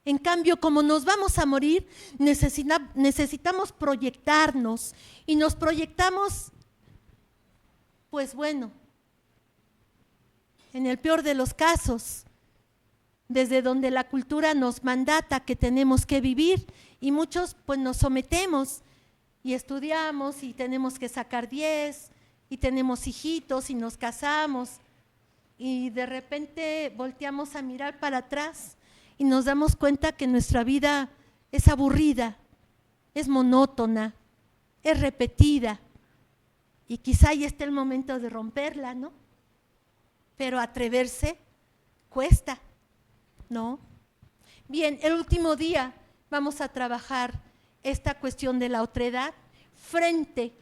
En cambio, como nos vamos a morir, necesitamos proyectarnos y nos proyectamos, pues bueno, en el peor de los casos, desde donde la cultura nos mandata que tenemos que vivir y muchos pues nos sometemos y estudiamos y tenemos que sacar 10 y tenemos hijitos y nos casamos y de repente volteamos a mirar para atrás y nos damos cuenta que nuestra vida es aburrida, es monótona, es repetida y quizá ahí esté el momento de romperla, ¿no? Pero atreverse cuesta, ¿no? Bien, el último día vamos a trabajar esta cuestión de la otredad frente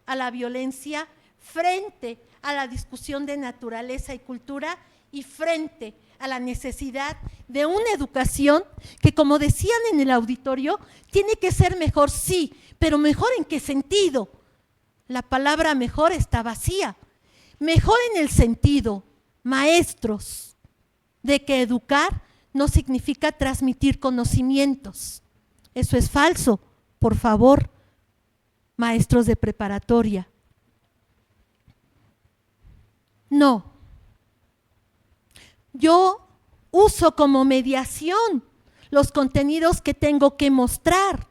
a la violencia, frente a la discusión de naturaleza y cultura y frente a la necesidad de una educación que, como decían en el auditorio, tiene que ser mejor, sí, pero ¿mejor en qué sentido? La palabra mejor está vacía. Mejor en el sentido, maestros, de que educar no significa transmitir conocimientos. Eso es falso, por favor, maestros de preparatoria. No. Yo uso como mediación los contenidos que tengo que mostrar,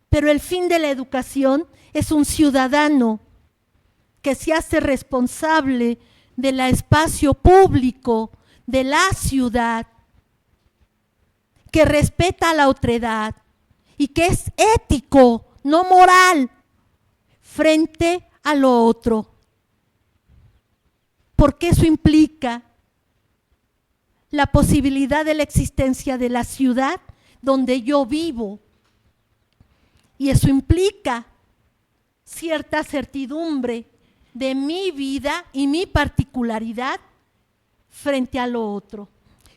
pero el fin de la educación es un ciudadano que se hace responsable del espacio público, de la ciudad, que respeta la otredad y que es ético, no moral, frente a lo otro. Porque eso implica la posibilidad de la existencia de la ciudad donde yo vivo. Y eso implica cierta certidumbre de mi vida y mi particularidad frente a lo otro.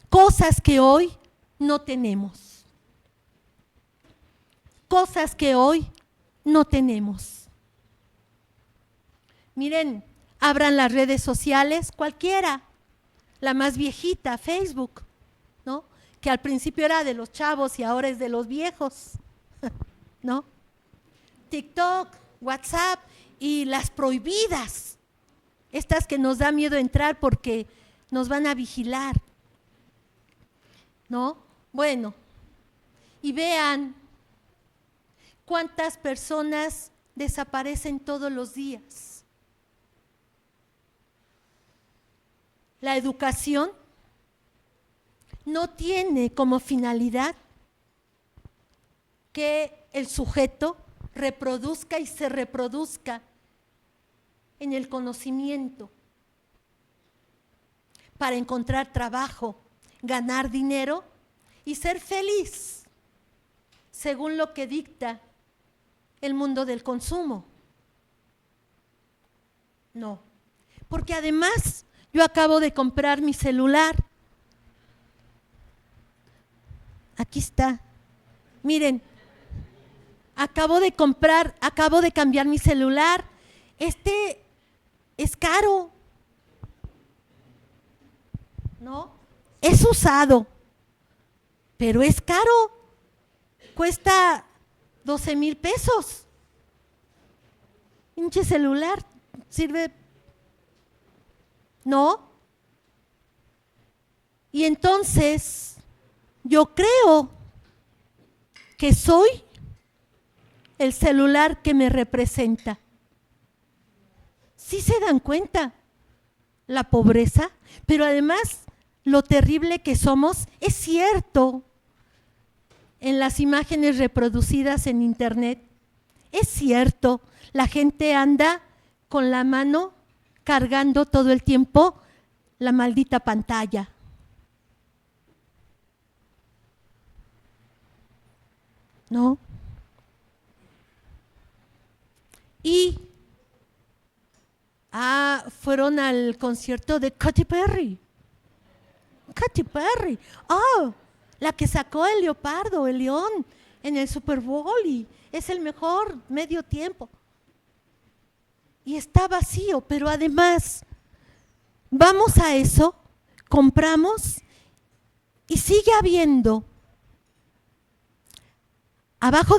Cosas que hoy no tenemos. Cosas que hoy no tenemos. Miren, abran las redes sociales, cualquiera, la más viejita, Facebook, ¿no? Que al principio era de los chavos y ahora es de los viejos, ¿no? TikTok, WhatsApp y las prohibidas, estas que nos da miedo entrar porque nos van a vigilar, ¿no? Bueno, y vean cuántas personas desaparecen todos los días. La educación no tiene como finalidad que el sujeto reproduzca y se reproduzca en el conocimiento para encontrar trabajo, ganar dinero y ser feliz, según lo que dicta el mundo del consumo. No, porque además yo acabo de comprar mi celular. Aquí está. Miren, acabo de cambiar mi celular. Este es caro, ¿no? Es usado, pero es caro. Cuesta 12,000 pesos. Pinche celular, sirve, ¿no? Y entonces, yo creo que soy el celular que me representa. ¿Sí se dan cuenta? La pobreza, pero además lo terrible que somos, es cierto. En las imágenes reproducidas en internet, es cierto, la gente anda con la mano cargando todo el tiempo la maldita pantalla. ¿No? Y fueron al concierto de Katy Perry. Katy Perry, la que sacó el leopardo, el león, en el Super Bowl y es el mejor medio tiempo. Y está vacío, pero además, vamos a eso, compramos y sigue habiendo abajo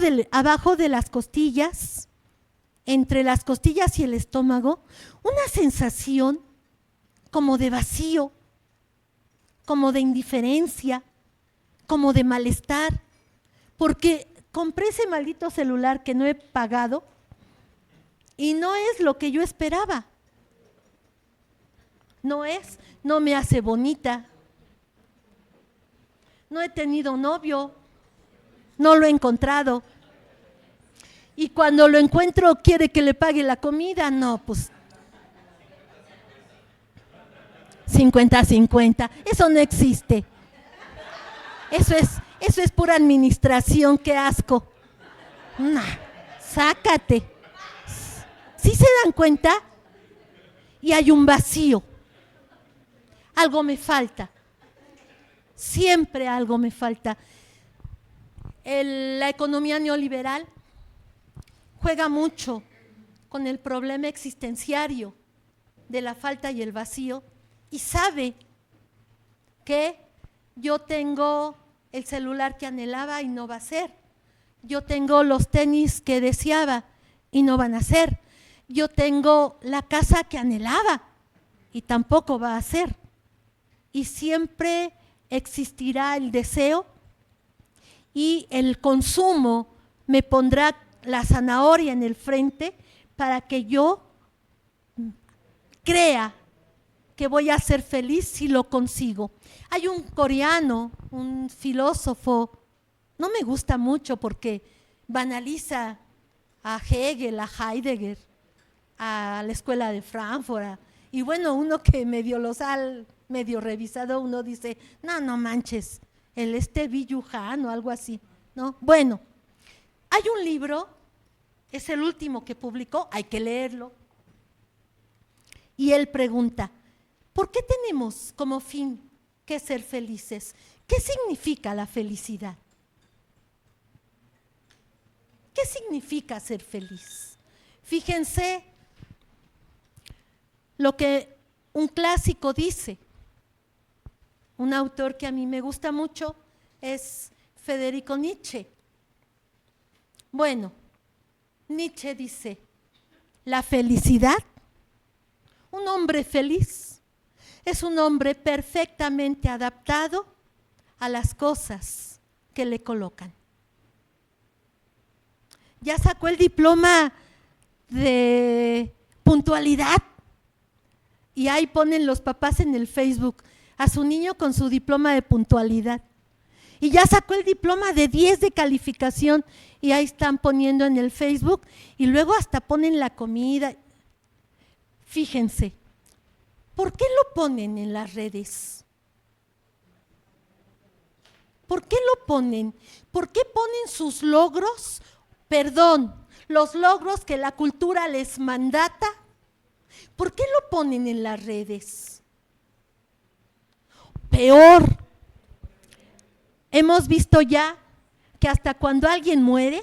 de las costillas, entre las costillas y el estómago, una sensación como de vacío, como de indiferencia, como de malestar, porque compré ese maldito celular que no he pagado y no es lo que yo esperaba. No me hace bonita. No he tenido novio, no lo he encontrado. Y cuando lo encuentro quiere que le pague la comida, no, pues 50-50, eso no existe. Eso es pura administración, qué asco. Nah, sácate. ¿Sí se dan cuenta? Y hay un vacío. Algo me falta. Siempre algo me falta. La economía neoliberal juega mucho con el problema existenciario de la falta y el vacío y sabe que yo tengo el celular que anhelaba y no va a ser. Yo tengo los tenis que deseaba y no van a ser. Yo tengo la casa que anhelaba y tampoco va a ser. Y siempre existirá el deseo y el consumo me pondrá la zanahoria en el frente para que yo crea que voy a ser feliz si lo consigo. Hay un coreano, un filósofo, no me gusta mucho porque banaliza a Hegel, a Heidegger, a la escuela de Frankfurt, y bueno, uno que medio los ha medio revisado, uno dice, no manches, el Billy Han o algo así, ¿no? Bueno, hay un libro, es el último que publicó, hay que leerlo, y él pregunta, ¿por qué tenemos como fin que ser felices? ¿Qué significa la felicidad? ¿Qué significa ser feliz? Fíjense lo que un clásico dice, un autor que a mí me gusta mucho es Federico Nietzsche. Bueno, Nietzsche dice, la felicidad, un hombre feliz, es un hombre perfectamente adaptado a las cosas que le colocan. Ya sacó el diploma de puntualidad, Y ahí ponen los papás en el Facebook a su niño con su diploma de puntualidad. Y ya sacó el diploma de 10 de calificación y ahí están poniendo en el Facebook y luego hasta ponen la comida. Fíjense, ¿por qué lo ponen en las redes? ¿Por qué lo ponen? ¿Por qué ponen sus logros? Perdón, los logros que la cultura les mandata. ¿Por qué lo ponen en las redes? Peor, hemos visto ya que hasta cuando alguien muere,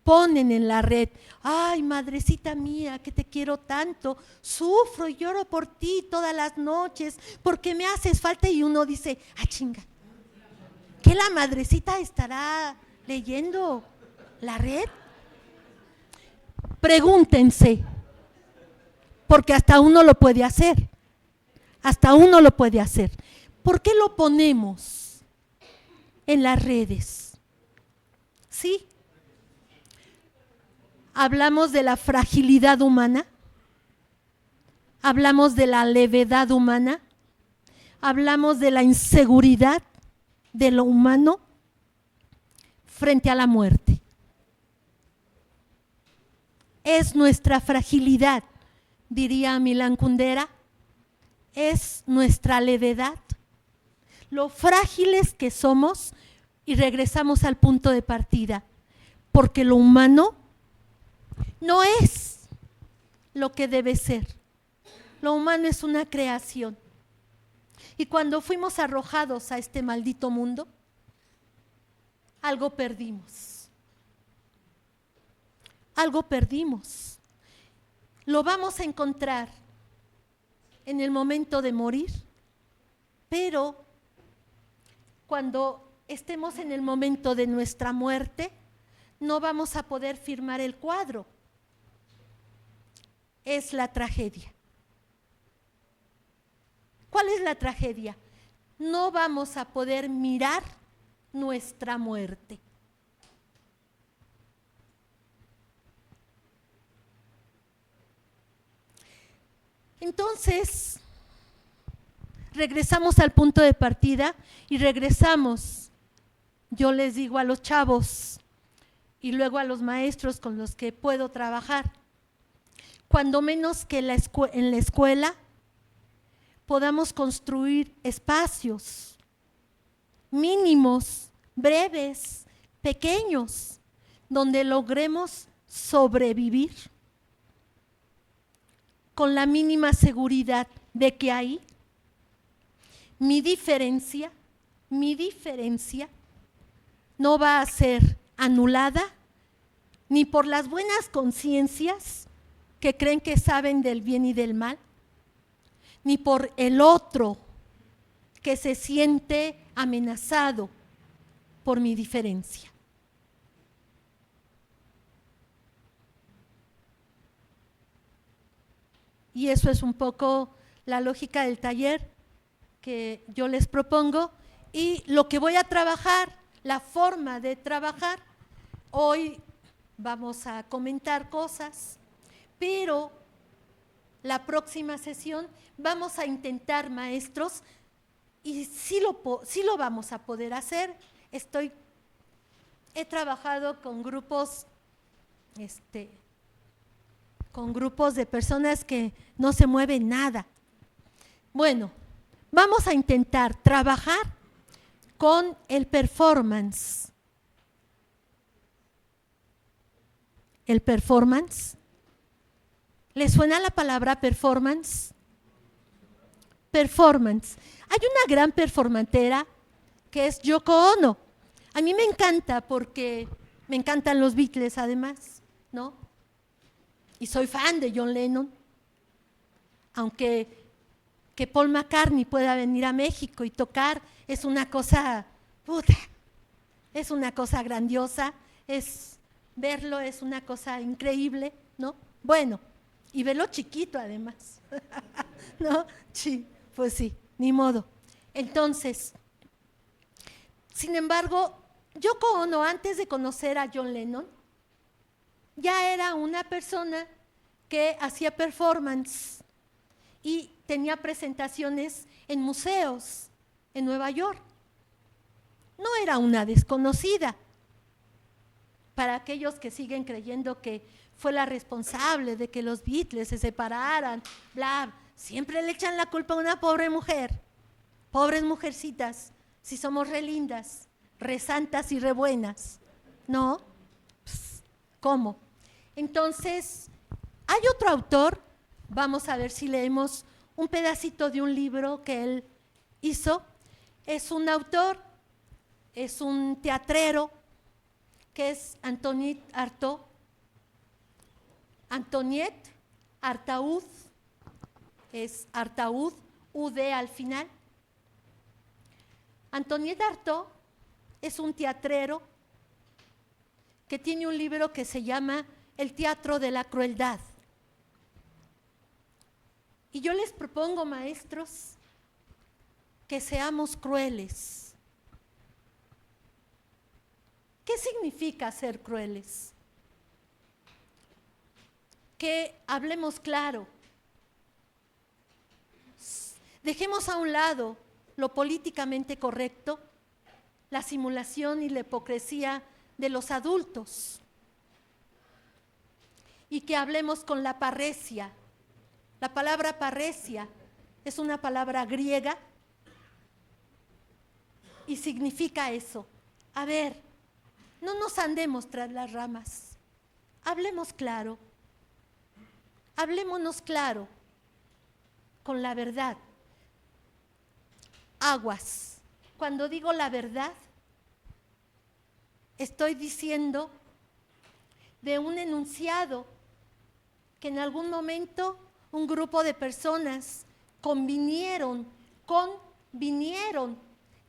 ponen en la red, ay, madrecita mía, que te quiero tanto, sufro y lloro por ti todas las noches, porque me haces falta, y uno dice, ah, chinga, ¿qué la madrecita estará leyendo la red? Pregúntense, porque hasta uno lo puede hacer, ¿por qué lo ponemos en las redes? ¿Sí? Hablamos de la fragilidad humana, hablamos de la levedad humana, hablamos de la inseguridad de lo humano frente a la muerte. Es nuestra fragilidad, diría Milan Kundera, es nuestra levedad, lo frágiles que somos, y regresamos al punto de partida, porque lo humano no es lo que debe ser. Lo humano es una creación. Y cuando fuimos arrojados a este maldito mundo, algo perdimos. Algo perdimos. Lo vamos a encontrar en el momento de morir, pero cuando estemos en el momento de nuestra muerte, no vamos a poder firmar el cuadro. Es la tragedia. ¿Cuál es la tragedia? No vamos a poder mirar nuestra muerte. Entonces, regresamos al punto de partida y regresamos, yo les digo a los chavos y luego a los maestros con los que puedo trabajar, cuando menos que en la escuela podamos construir espacios mínimos, breves, pequeños, donde logremos sobrevivir con la mínima seguridad de que ahí mi diferencia no va a ser anulada ni por las buenas conciencias que creen que saben del bien y del mal, ni por el otro que se siente amenazado por mi diferencia. Y eso es un poco la lógica del taller que yo les propongo y lo que voy a trabajar, la forma de trabajar. Hoy vamos a comentar cosas, pero la próxima sesión vamos a intentar, maestros, y sí lo vamos a poder hacer. He trabajado con grupos de personas que no se mueven nada. Bueno, vamos a intentar trabajar con el performance. ¿El performance? ¿Les suena la palabra performance? Performance. Hay una gran performantera que es Yoko Ono. A mí me encanta porque me encantan los Beatles además, ¿no? Y soy fan de John Lennon, aunque que Paul McCartney pueda venir a México y tocar es una cosa, es una cosa grandiosa, verlo es una cosa increíble, ¿no? Bueno, y verlo chiquito además, ¿no? Sí, pues sí, ni modo. Entonces, sin embargo, Yoko Ono, antes de conocer a John Lennon, ya era una persona que hacía performance y tenía presentaciones en museos en Nueva York. No era una desconocida. Para aquellos que siguen creyendo que fue la responsable de que los Beatles se separaran, bla, siempre le echan la culpa a una pobre mujer. Pobres mujercitas, si somos re lindas, re santas y re buenas. ¿No? Pss, ¿cómo? Entonces, hay otro autor, vamos a ver si leemos un pedacito de un libro que él hizo. Es un autor, es un teatrero, que es Antoniette Artaud. Antoniette Artaud, es Artaud, UD al final. Antoniette Artaud es un teatrero que tiene un libro que se llama El teatro de la crueldad. Y yo les propongo, maestros, que seamos crueles. ¿Qué significa ser crueles? Que hablemos claro. Dejemos a un lado lo políticamente correcto, la simulación y la hipocresía de los adultos. Y que hablemos con la parresia. La palabra parresia es una palabra griega y significa eso. A ver, no nos andemos tras las ramas. Hablemos claro. Hablémonos claro con la verdad. Aguas. Cuando digo la verdad, estoy diciendo de un enunciado que en algún momento un grupo de personas convinieron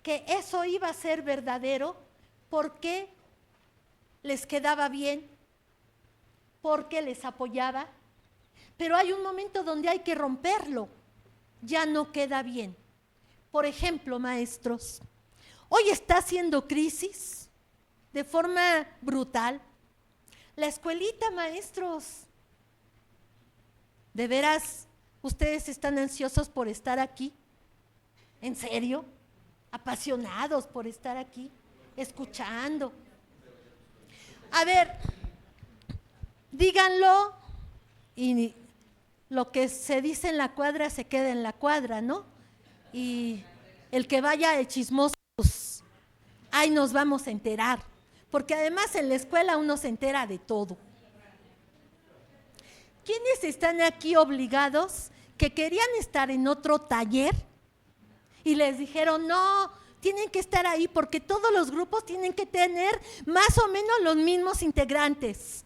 que eso iba a ser verdadero porque les quedaba bien, porque les apoyaba, pero hay un momento donde hay que romperlo, ya no queda bien. Por ejemplo, maestros, hoy está haciendo crisis de forma brutal. La escuelita, maestros, ¿de veras ustedes están ansiosos por estar aquí? ¿En serio? Apasionados por estar aquí, escuchando. A ver, díganlo y lo que se dice en la cuadra se queda en la cuadra, ¿no? Y el que vaya de chismoso, pues, ahí nos vamos a enterar, porque además en la escuela uno se entera de todo. ¿Quiénes están aquí obligados que querían estar en otro taller y les dijeron, no, tienen que estar ahí porque todos los grupos tienen que tener más o menos los mismos integrantes?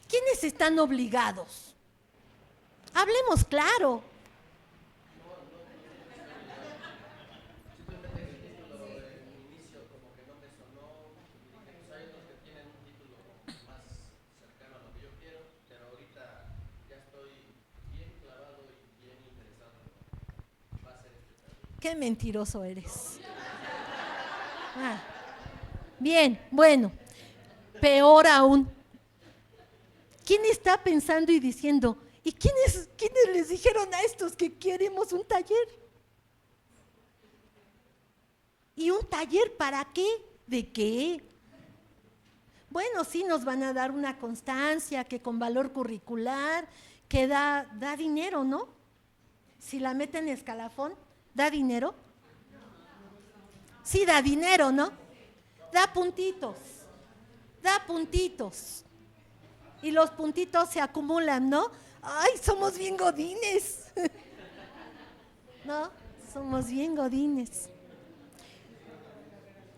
¿Quiénes están obligados? Hablemos claro. Qué mentiroso eres. Ah, bien, bueno, peor aún. ¿Quién está pensando y diciendo, ¿y quiénes les dijeron a estos que queremos un taller? ¿Y un taller para qué? ¿De qué? Bueno, sí nos van a dar una constancia que con valor curricular, que da dinero, ¿no? Si la meten en escalafón, ¿da dinero? Sí, da dinero, ¿no? Da puntitos, da puntitos. Y los puntitos se acumulan, ¿no? ¡Ay, somos bien godines! ¿No? Somos bien godines.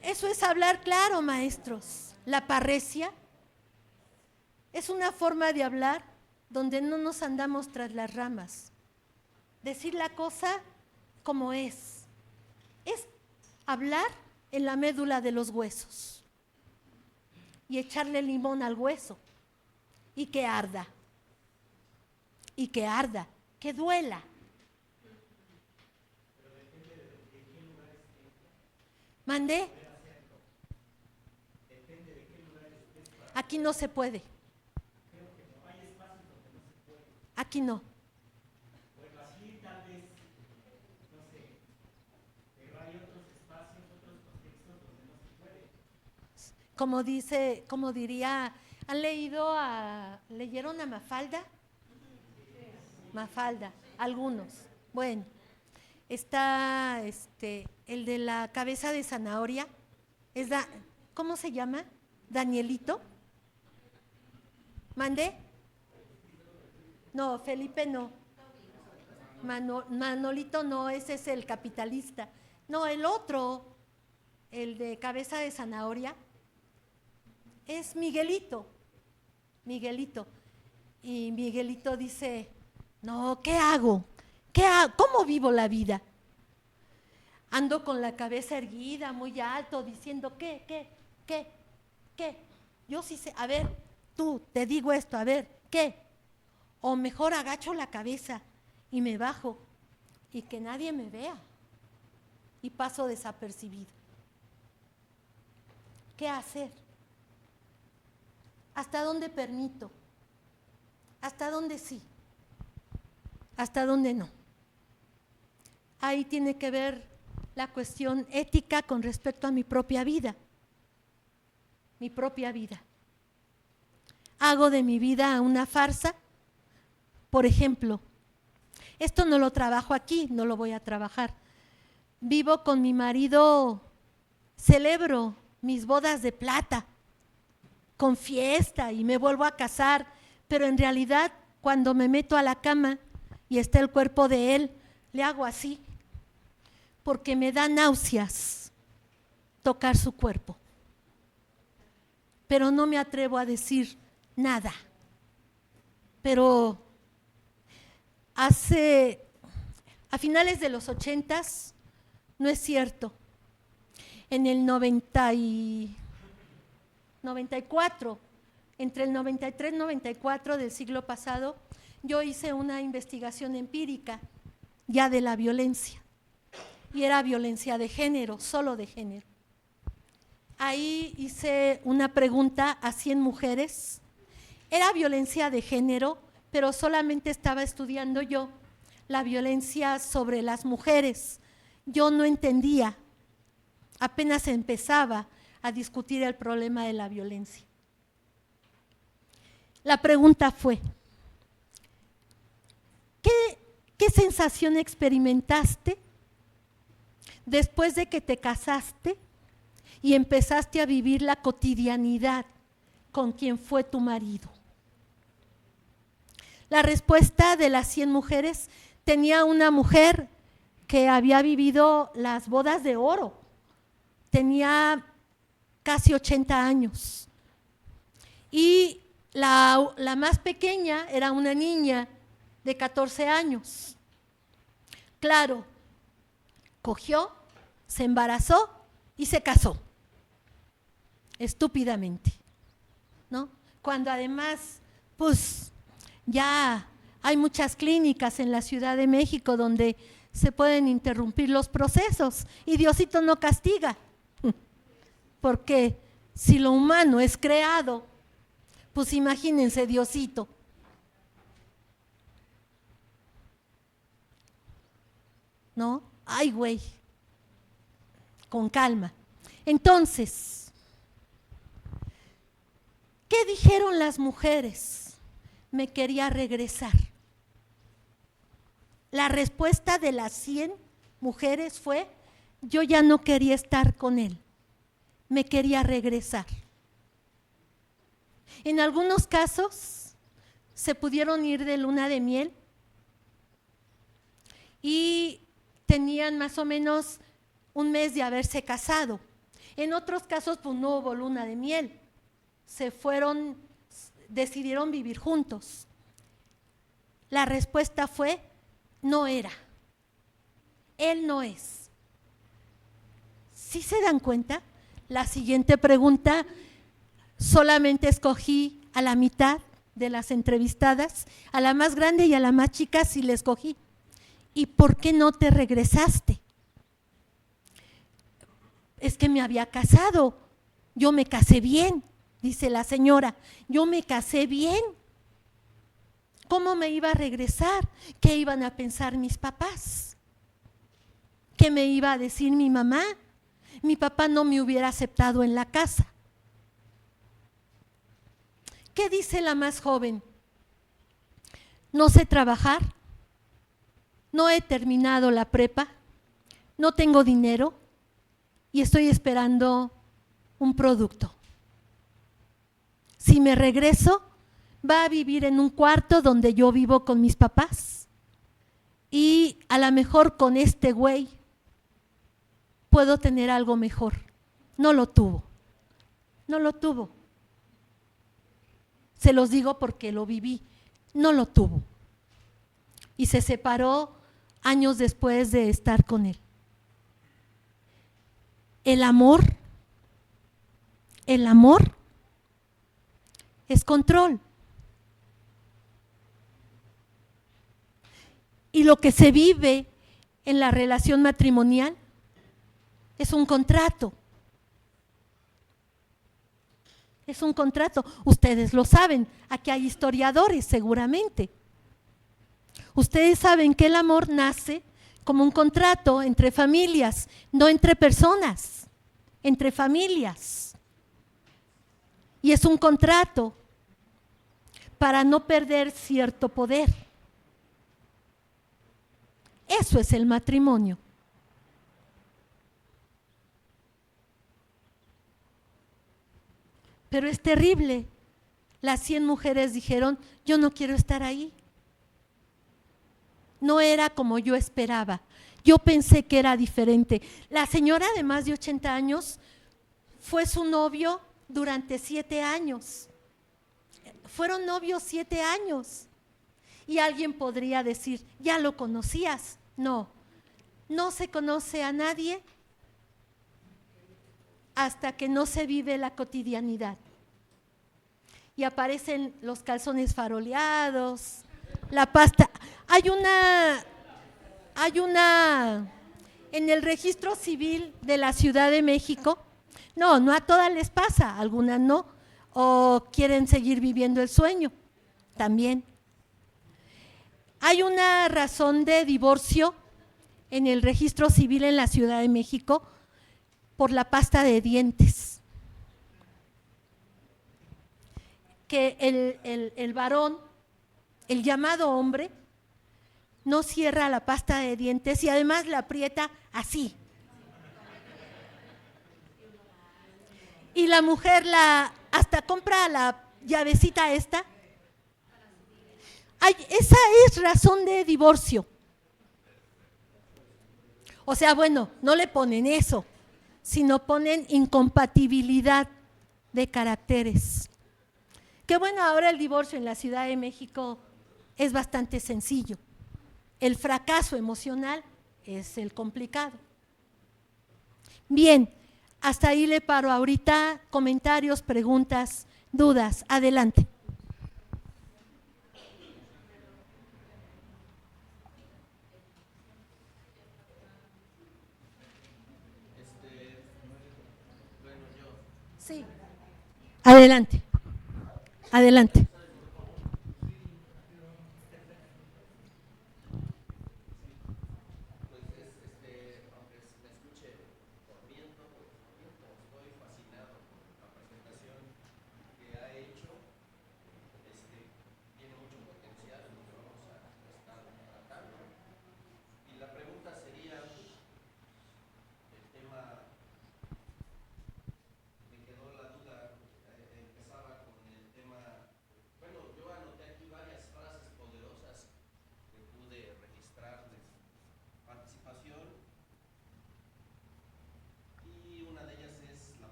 Eso es hablar claro, maestros. La parresia es una forma de hablar donde no nos andamos tras las ramas. Decir la cosa como es. Es hablar en la médula de los huesos y echarle limón al hueso y que arda, que duela. ¿Mandé? Aquí no se puede. Aquí no. como diría, ¿leyeron a Mafalda? Mafalda, algunos. Bueno, está el de la cabeza de zanahoria, ¿cómo se llama? ¿Danielito? ¿Mandé? No, Felipe no. Manolito no, ese es el capitalista. No, el otro, el de cabeza de zanahoria, es Miguelito. Miguelito. Y Miguelito dice, no, ¿qué hago? ¿Qué hago? ¿Cómo vivo la vida? Ando con la cabeza erguida, muy alto, diciendo, ¿qué? Yo sí sé, a ver, tú, te digo esto, a ver, ¿qué? O mejor agacho la cabeza y me bajo y que nadie me vea y paso desapercibido. ¿Qué hacer? ¿Hasta dónde permito? ¿Hasta dónde sí? ¿Hasta dónde no? Ahí tiene que ver la cuestión ética con respecto a mi propia vida. Mi propia vida. ¿Hago de mi vida una farsa? Por ejemplo, esto no lo trabajo aquí, no lo voy a trabajar. Vivo con mi marido, celebro mis bodas de plata, con fiesta y me vuelvo a casar, pero en realidad cuando me meto a la cama y está el cuerpo de él, le hago así, porque me da náuseas tocar su cuerpo. Pero no me atrevo a decir nada. Pero a finales de los 80s, no es cierto, en el 94, entre el 93 y 94 del siglo pasado, yo hice una investigación empírica ya de la violencia, y era violencia de género, solo de género. Ahí hice una pregunta a 100 mujeres, era violencia de género, pero solamente estaba estudiando yo la violencia sobre las mujeres. Yo no entendía, apenas empezaba a discutir el problema de la violencia. La pregunta fue, ¿qué sensación experimentaste después de que te casaste y empezaste a vivir la cotidianidad con quien fue tu marido? La respuesta de las 100 mujeres, tenía una mujer que había vivido las bodas de oro, tenía casi 80 años, y la más pequeña era una niña de 14 años. Claro, cogió, se embarazó y se casó, estúpidamente, ¿no? Cuando además, pues, ya hay muchas clínicas en la Ciudad de México donde se pueden interrumpir los procesos y Diosito no castiga, porque si lo humano es creado, pues imagínense Diosito. ¿No? Ay, güey, con calma. Entonces, ¿qué dijeron las mujeres? Me quería regresar. La respuesta de las 100 mujeres fue, yo ya no quería estar con él, me quería regresar. En algunos casos se pudieron ir de luna de miel y tenían más o menos un mes de haberse casado. En otros casos, pues no hubo luna de miel, decidieron vivir juntos. La respuesta fue, no era, él no es. ¿Sí se dan cuenta? La siguiente pregunta, solamente escogí a la mitad de las entrevistadas, a la más grande y a la más chica sí la escogí. ¿Y por qué no te regresaste? Es que me había casado, yo me casé bien, dice la señora, yo me casé bien. ¿Cómo me iba a regresar? ¿Qué iban a pensar mis papás? ¿Qué me iba a decir mi mamá? Mi papá no me hubiera aceptado en la casa. ¿Qué dice la más joven? No sé trabajar, no he terminado la prepa, no tengo dinero y estoy esperando un producto. Si me regreso, va a vivir en un cuarto donde yo vivo con mis papás y a lo mejor con este güey puedo tener algo mejor. No lo tuvo, no lo tuvo. Se los digo porque lo viví, no lo tuvo. Y se separó años después de estar con él. El amor es control. Y lo que se vive en la relación matrimonial es un contrato. Es un contrato. Ustedes lo saben, aquí hay historiadores seguramente. Ustedes saben que el amor nace como un contrato entre familias, no entre personas, entre familias. Y es un contrato para no perder cierto poder. Eso es el matrimonio. Pero es terrible. Las 100 mujeres dijeron, yo no quiero estar ahí. No era como yo esperaba. Yo pensé que era diferente. La señora de más de 80 años fue su novio durante 7 años. Fueron novios 7 años. Y alguien podría decir, ¿ya lo conocías? No, no se conoce a nadie hasta que no se vive la cotidianidad. Y aparecen los calzones faroleados, la pasta. Hay una, en el registro civil de la Ciudad de México, no a todas les pasa, algunas no, o quieren seguir viviendo el sueño, también. Hay una razón de divorcio en el registro civil en la Ciudad de México por la pasta de dientes. Que el varón, el llamado hombre, no cierra la pasta de dientes y además la aprieta así. Y la mujer hasta compra la llavecita esta. Esa es razón de divorcio. O sea, bueno, no le ponen eso, sino ponen incompatibilidad de caracteres. Que bueno, ahora el divorcio en la Ciudad de México es bastante sencillo. El fracaso emocional es el complicado. Bien, hasta ahí le paro ahorita. Comentarios, preguntas, dudas, adelante. Sí. Adelante. Adelante.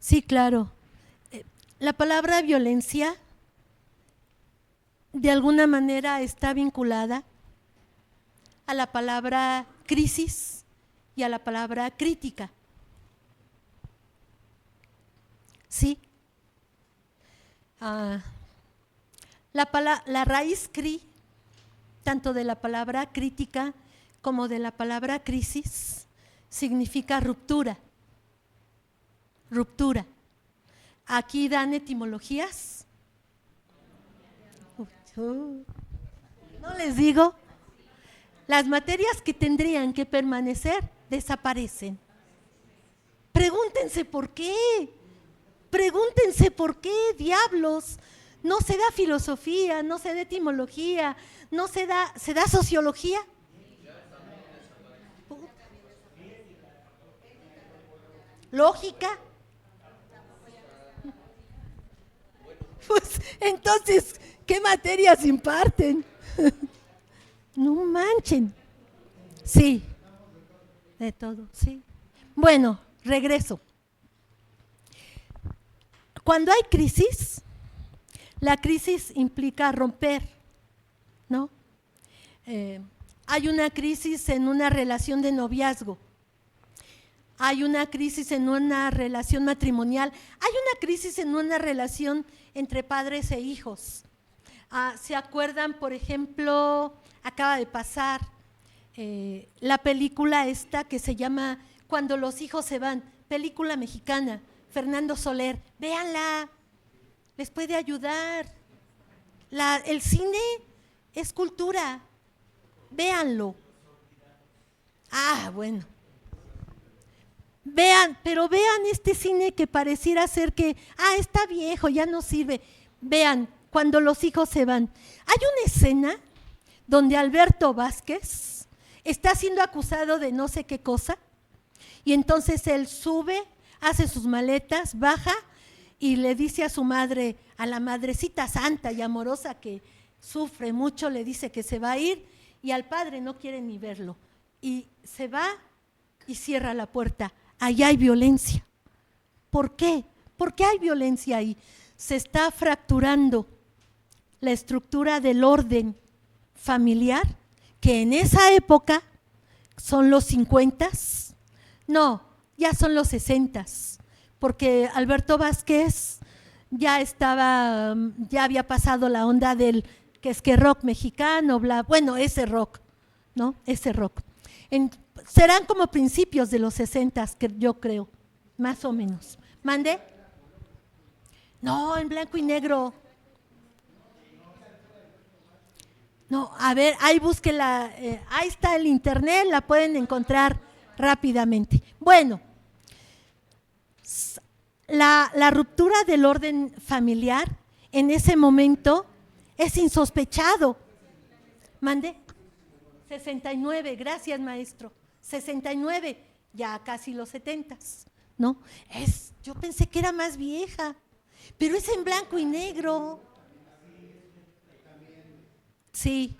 Sí, claro. La palabra violencia de alguna manera está vinculada a la palabra crisis y a la palabra crítica. ¿Sí? La raíz cri, tanto de la palabra crítica como de la palabra crisis, significa ruptura. ruptura. Aquí dan etimologías. No les digo. Las materias que tendrían que permanecer desaparecen. Pregúntense por qué. Pregúntense por qué, diablos. No se da filosofía, no se da etimología, no se da sociología. Lógica. Pues entonces, ¿qué materias imparten? No manchen. Sí, de todo, sí. Bueno, regreso. Cuando hay crisis, la crisis implica romper, ¿no? Hay una crisis en una relación de noviazgo, hay una crisis en una relación matrimonial, hay una crisis en una relación entre padres e hijos. ¿Se acuerdan, por ejemplo, acaba de pasar la película esta que se llama Cuando los hijos se van, película mexicana, Fernando Soler, véanla, les puede ayudar. El cine es cultura, véanlo. Bueno. Pero vean este cine que pareciera ser que, está viejo, ya no sirve. Vean, Cuando los hijos se van. Hay una escena donde Alberto Vázquez está siendo acusado de no sé qué cosa, y entonces él sube, hace sus maletas, baja y le dice a su madre, a la madrecita santa y amorosa que sufre mucho, le dice que se va a ir, y al padre no quiere ni verlo. Y se va y cierra la puerta. Allá hay violencia. ¿Por qué? ¿Por qué hay violencia ahí? Se está fracturando la estructura del orden familiar, que en esa época son los 50s, no, ya son los 60s, porque Alberto Vázquez ya había pasado la onda del que rock mexicano, bueno, ese rock, ¿no? Ese rock. Serán como principios de los 60s, que yo creo, más o menos. ¿Mande? No, en blanco y negro. No, a ver, ahí búsquela, ahí está el internet, la pueden encontrar rápidamente. Bueno, la ruptura del orden familiar en ese momento es insospechado. ¿Mande? 69, gracias maestro. 69, ya casi los 70s, ¿no? Yo pensé que era más vieja, pero es en blanco y negro. Sí.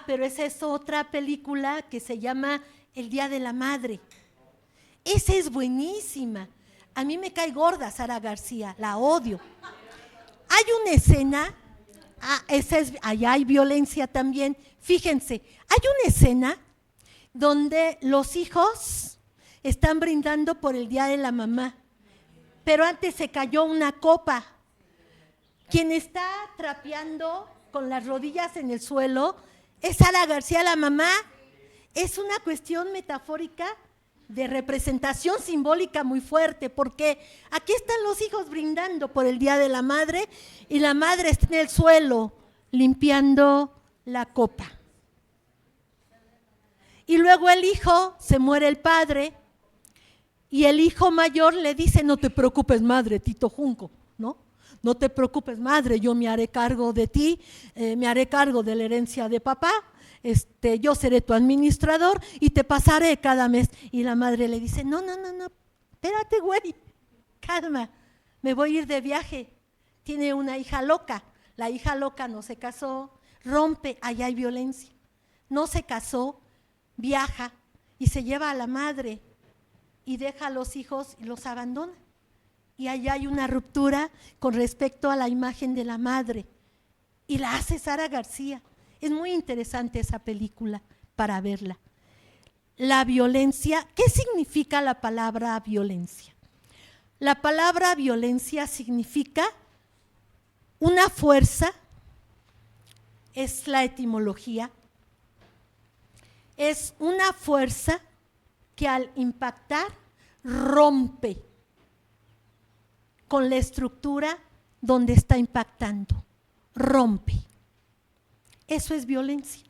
Pero esa es otra película que se llama El Día de la Madre. Esa es buenísima. A mí me cae gorda Sara García, la odio. Hay una escena, allá hay violencia también. Fíjense, hay una escena donde los hijos están brindando por el Día de la Mamá, pero antes se cayó una copa. Quien está trapeando con las rodillas en el suelo es Sara García, la mamá. Es una cuestión metafórica de representación simbólica muy fuerte, porque aquí están los hijos brindando por el Día de la Madre y la madre está en el suelo limpiando la copa. Y luego el hijo, se muere el padre, y el hijo mayor le dice, no te preocupes madre, Tito Junco, ¿no? No te preocupes madre, yo me haré cargo de ti, me haré cargo de la herencia de papá, yo seré tu administrador y te pasaré cada mes. Y la madre le dice, no, espérate güey, calma, me voy a ir de viaje. Tiene una hija loca, la hija loca no se casó, rompe, allá hay violencia. No se casó, viaja y se lleva a la madre y deja a los hijos y los abandona. Y allá hay una ruptura con respecto a la imagen de la madre. Y la hace Sara García. Es muy interesante esa película para verla. La violencia, ¿qué significa la palabra violencia? La palabra violencia significa una fuerza, es la etimología, es una fuerza que al impactar rompe con la estructura donde está impactando, rompe. Eso es violencia.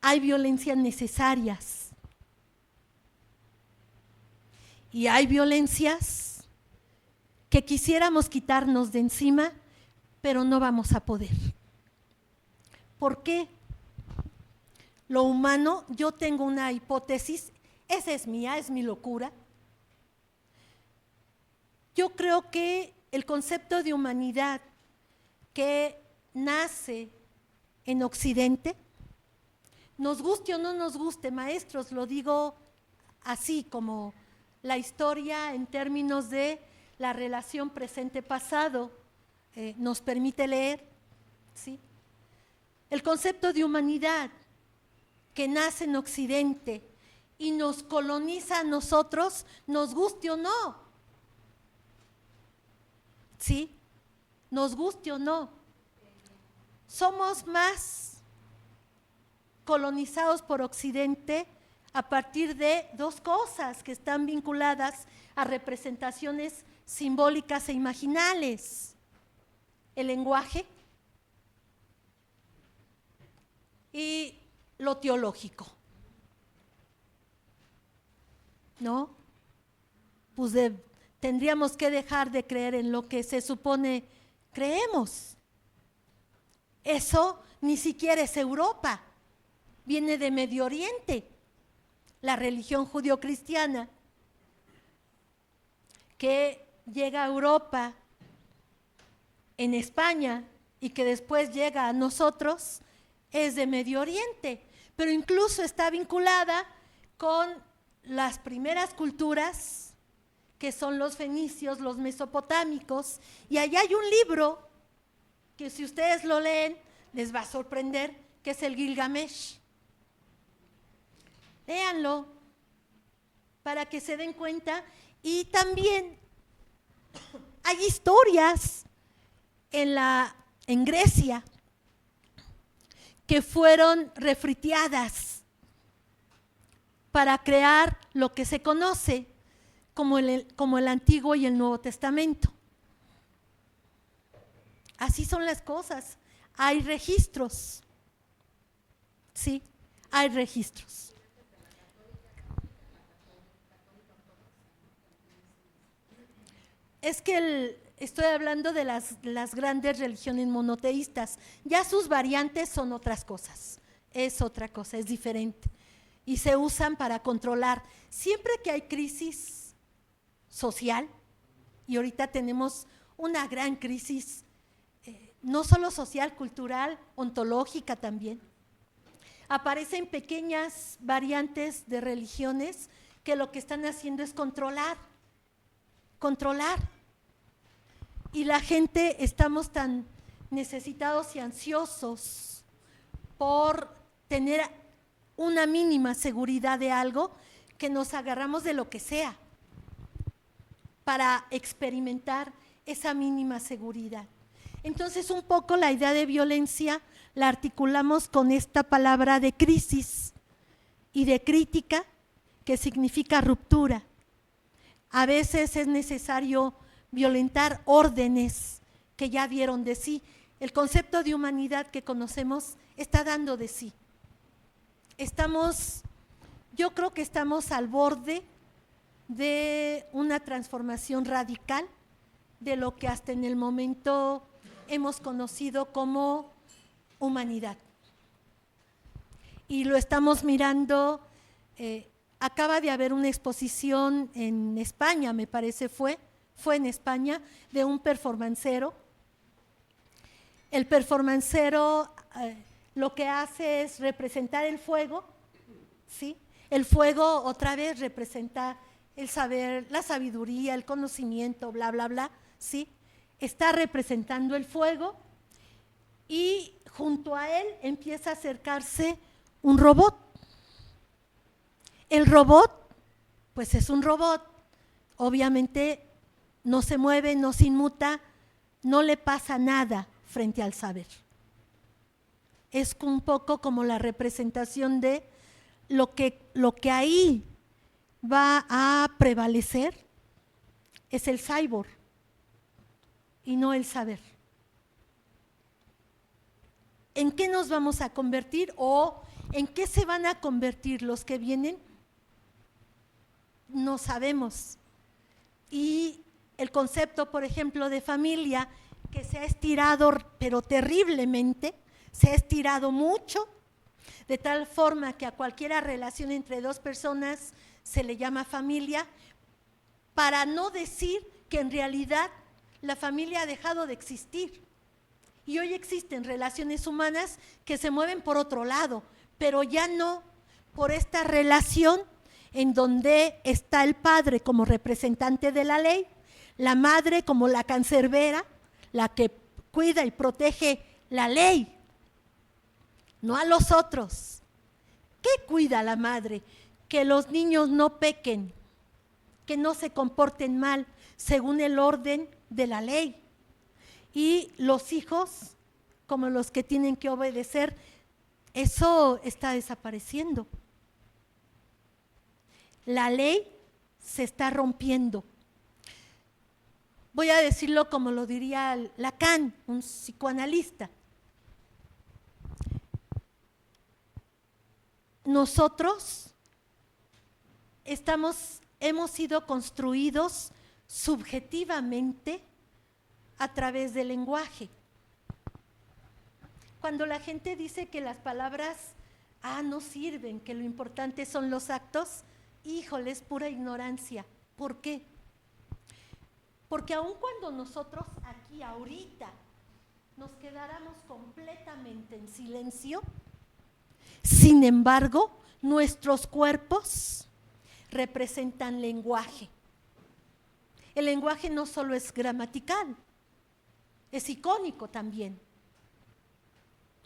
Hay violencias necesarias y hay violencias que quisiéramos quitarnos de encima, pero no vamos a poder. ¿Por qué? Lo humano, yo tengo una hipótesis, esa es mía, es mi locura. Yo creo que el concepto de humanidad que nace en Occidente, nos guste o no nos guste, maestros, lo digo así como la historia en términos de la relación presente-pasado nos permite leer, ¿sí? El concepto de humanidad que nace en Occidente y nos coloniza a nosotros, nos guste o no, ¿sí? Nos guste o no. Somos más colonizados por Occidente a partir de dos cosas que están vinculadas a representaciones simbólicas e imaginales: el lenguaje y lo teológico, ¿no? Pues tendríamos que dejar de creer en lo que se supone creemos. Eso ni siquiera es Europa, viene de Medio Oriente, la religión judio-cristiana, que llega a Europa, en España, y que después llega a nosotros, es de Medio Oriente, pero incluso está vinculada con las primeras culturas, que son los fenicios, los mesopotámicos, y allá hay un libro que si ustedes lo leen, les va a sorprender, que es el Gilgamesh. Léanlo para que se den cuenta. Y también hay historias en Grecia que fueron refriteadas para crear lo que se conoce como el Antiguo y el Nuevo Testamento. Así son las cosas. Hay registros. Sí, hay registros. Es que estoy hablando de las grandes religiones monoteístas. Ya sus variantes son otras cosas. Es otra cosa, es diferente. Y se usan para controlar. Siempre que hay crisis social, y ahorita tenemos una gran crisis, no solo social, cultural, ontológica también, aparecen pequeñas variantes de religiones que lo que están haciendo es controlar. Y la gente estamos tan necesitados y ansiosos por tener una mínima seguridad de algo que nos agarramos de lo que sea para experimentar esa mínima seguridad. Entonces, un poco la idea de violencia la articulamos con esta palabra de crisis y de crítica, que significa ruptura. A veces es necesario violentar órdenes que ya dieron de sí. El concepto de humanidad que conocemos está dando de sí. Yo creo que estamos al borde de una transformación radical de lo que hasta en el momento hemos conocido como humanidad. Y lo estamos mirando. Acaba de haber una exposición en España, me parece fue en España, de un performancero. El performancero lo que hace es representar el fuego, ¿sí? El fuego otra vez representa el saber, la sabiduría, el conocimiento, bla, bla, bla, ¿sí? Está representando el fuego y junto a él empieza a acercarse un robot. El robot, pues es un robot, obviamente no se mueve, no se inmuta, no le pasa nada frente al saber. Es un poco como la representación de lo que ahí va a prevalecer es el cyborg y no el saber. ¿En qué nos vamos a convertir o en qué se van a convertir los que vienen? No sabemos. Y el concepto, por ejemplo, de familia, que se ha estirado, pero terriblemente, se ha estirado mucho, de tal forma que a cualquier relación entre dos personas se le llama familia, para no decir que en realidad la familia ha dejado de existir. Y hoy existen relaciones humanas que se mueven por otro lado, pero ya no por esta relación en donde está el padre como representante de la ley, la madre como la cancerbera, la que cuida y protege la ley, no a los otros. ¿Qué cuida la madre? Que los niños no pequen, que no se comporten mal según el orden de la ley. Y los hijos, como los que tienen que obedecer, eso está desapareciendo. La ley se está rompiendo. Voy a decirlo como lo diría Lacan, un psicoanalista. Nosotros hemos sido construidos subjetivamente a través del lenguaje. Cuando la gente dice que las palabras no sirven, que lo importante son los actos, híjole, es pura ignorancia. ¿Por qué? Porque aun cuando nosotros aquí ahorita nos quedáramos completamente en silencio, sin embargo, nuestros cuerpos representan lenguaje. El lenguaje no solo es gramatical, es icónico también,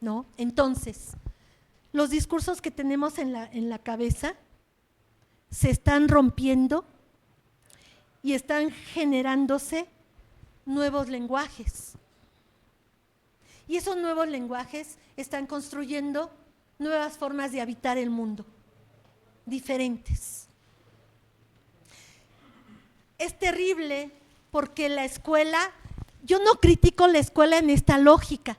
¿no? Entonces, los discursos que tenemos en la cabeza se están rompiendo y están generándose nuevos lenguajes. Y esos nuevos lenguajes están construyendo nuevas formas de habitar el mundo, diferentes. Es terrible porque la escuela, yo no critico la escuela en esta lógica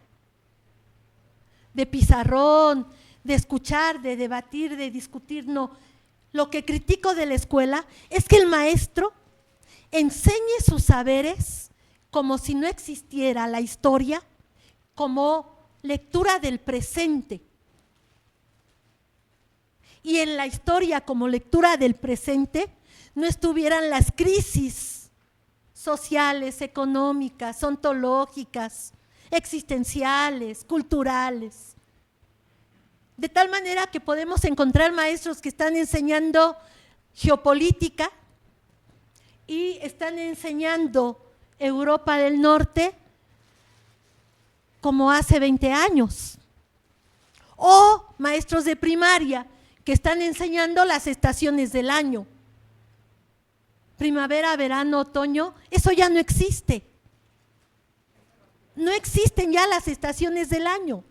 de pizarrón, de escuchar, de debatir, de discutir, no. Lo que critico de la escuela es que el maestro enseñe sus saberes como si no existiera la historia, como lectura del presente. Y en la historia como lectura del presente no estuvieran las crisis sociales, económicas, ontológicas, existenciales, culturales. De tal manera que podemos encontrar maestros que están enseñando geopolítica y están enseñando Europa del Norte como hace 20 años. O maestros de primaria que están enseñando las estaciones del año. Primavera, verano, otoño, eso ya no existe. No existen ya las estaciones del año.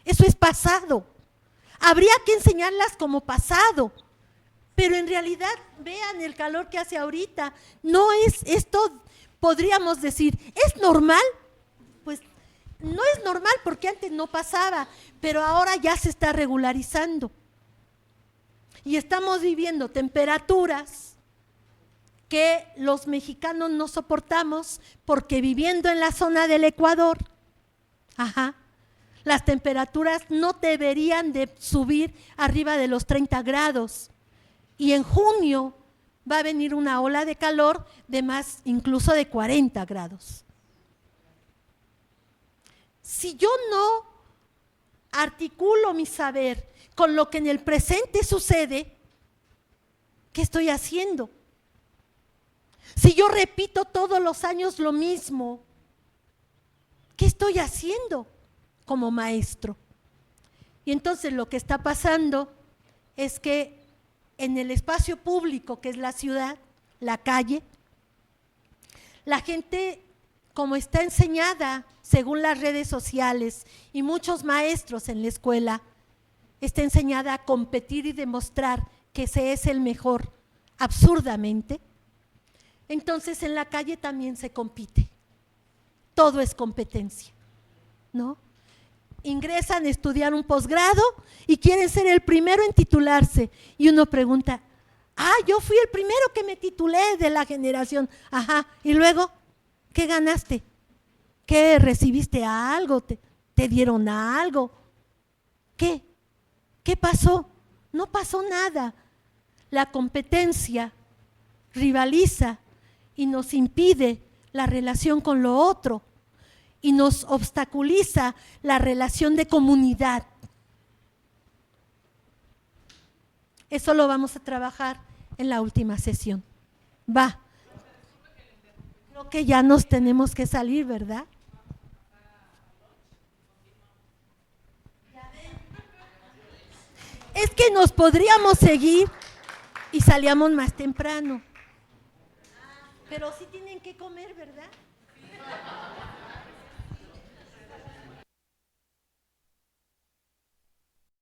Eso es pasado. Habría que enseñarlas como pasado, pero en realidad vean el calor que hace ahorita. No es esto, podríamos decir, ¿es normal? Pues no es normal porque antes no pasaba, pero ahora ya se está regularizando. Y estamos viviendo temperaturas que los mexicanos no soportamos porque viviendo en la zona del Ecuador, las temperaturas no deberían de subir arriba de los 30 grados. Y en junio va a venir una ola de calor de más, incluso de 40 grados. Si yo no articulo mi saber con lo que en el presente sucede, ¿qué estoy haciendo? Si yo repito todos los años lo mismo, ¿qué estoy haciendo como maestro? Y entonces lo que está pasando es que en el espacio público, que es la ciudad, la calle, la gente, como está enseñada según las redes sociales y muchos maestros en la escuela, está enseñada a competir y demostrar que se es el mejor absurdamente, entonces en la calle también se compite. Todo es competencia, ¿no? Ingresan a estudiar un posgrado y quieren ser el primero en titularse. Y uno pregunta, yo fui el primero que me titulé de la generación. Ajá, y luego, ¿qué ganaste? ¿Qué recibiste algo? ¿Te dieron algo? ¿Qué? ¿Qué pasó? No pasó nada. La competencia rivaliza y nos impide la relación con lo otro y nos obstaculiza la relación de comunidad. Eso lo vamos a trabajar en la última sesión. Va. Creo que ya nos tenemos que salir, ¿verdad? Es que nos podríamos seguir y salíamos más temprano. Pero sí tienen que comer, ¿verdad?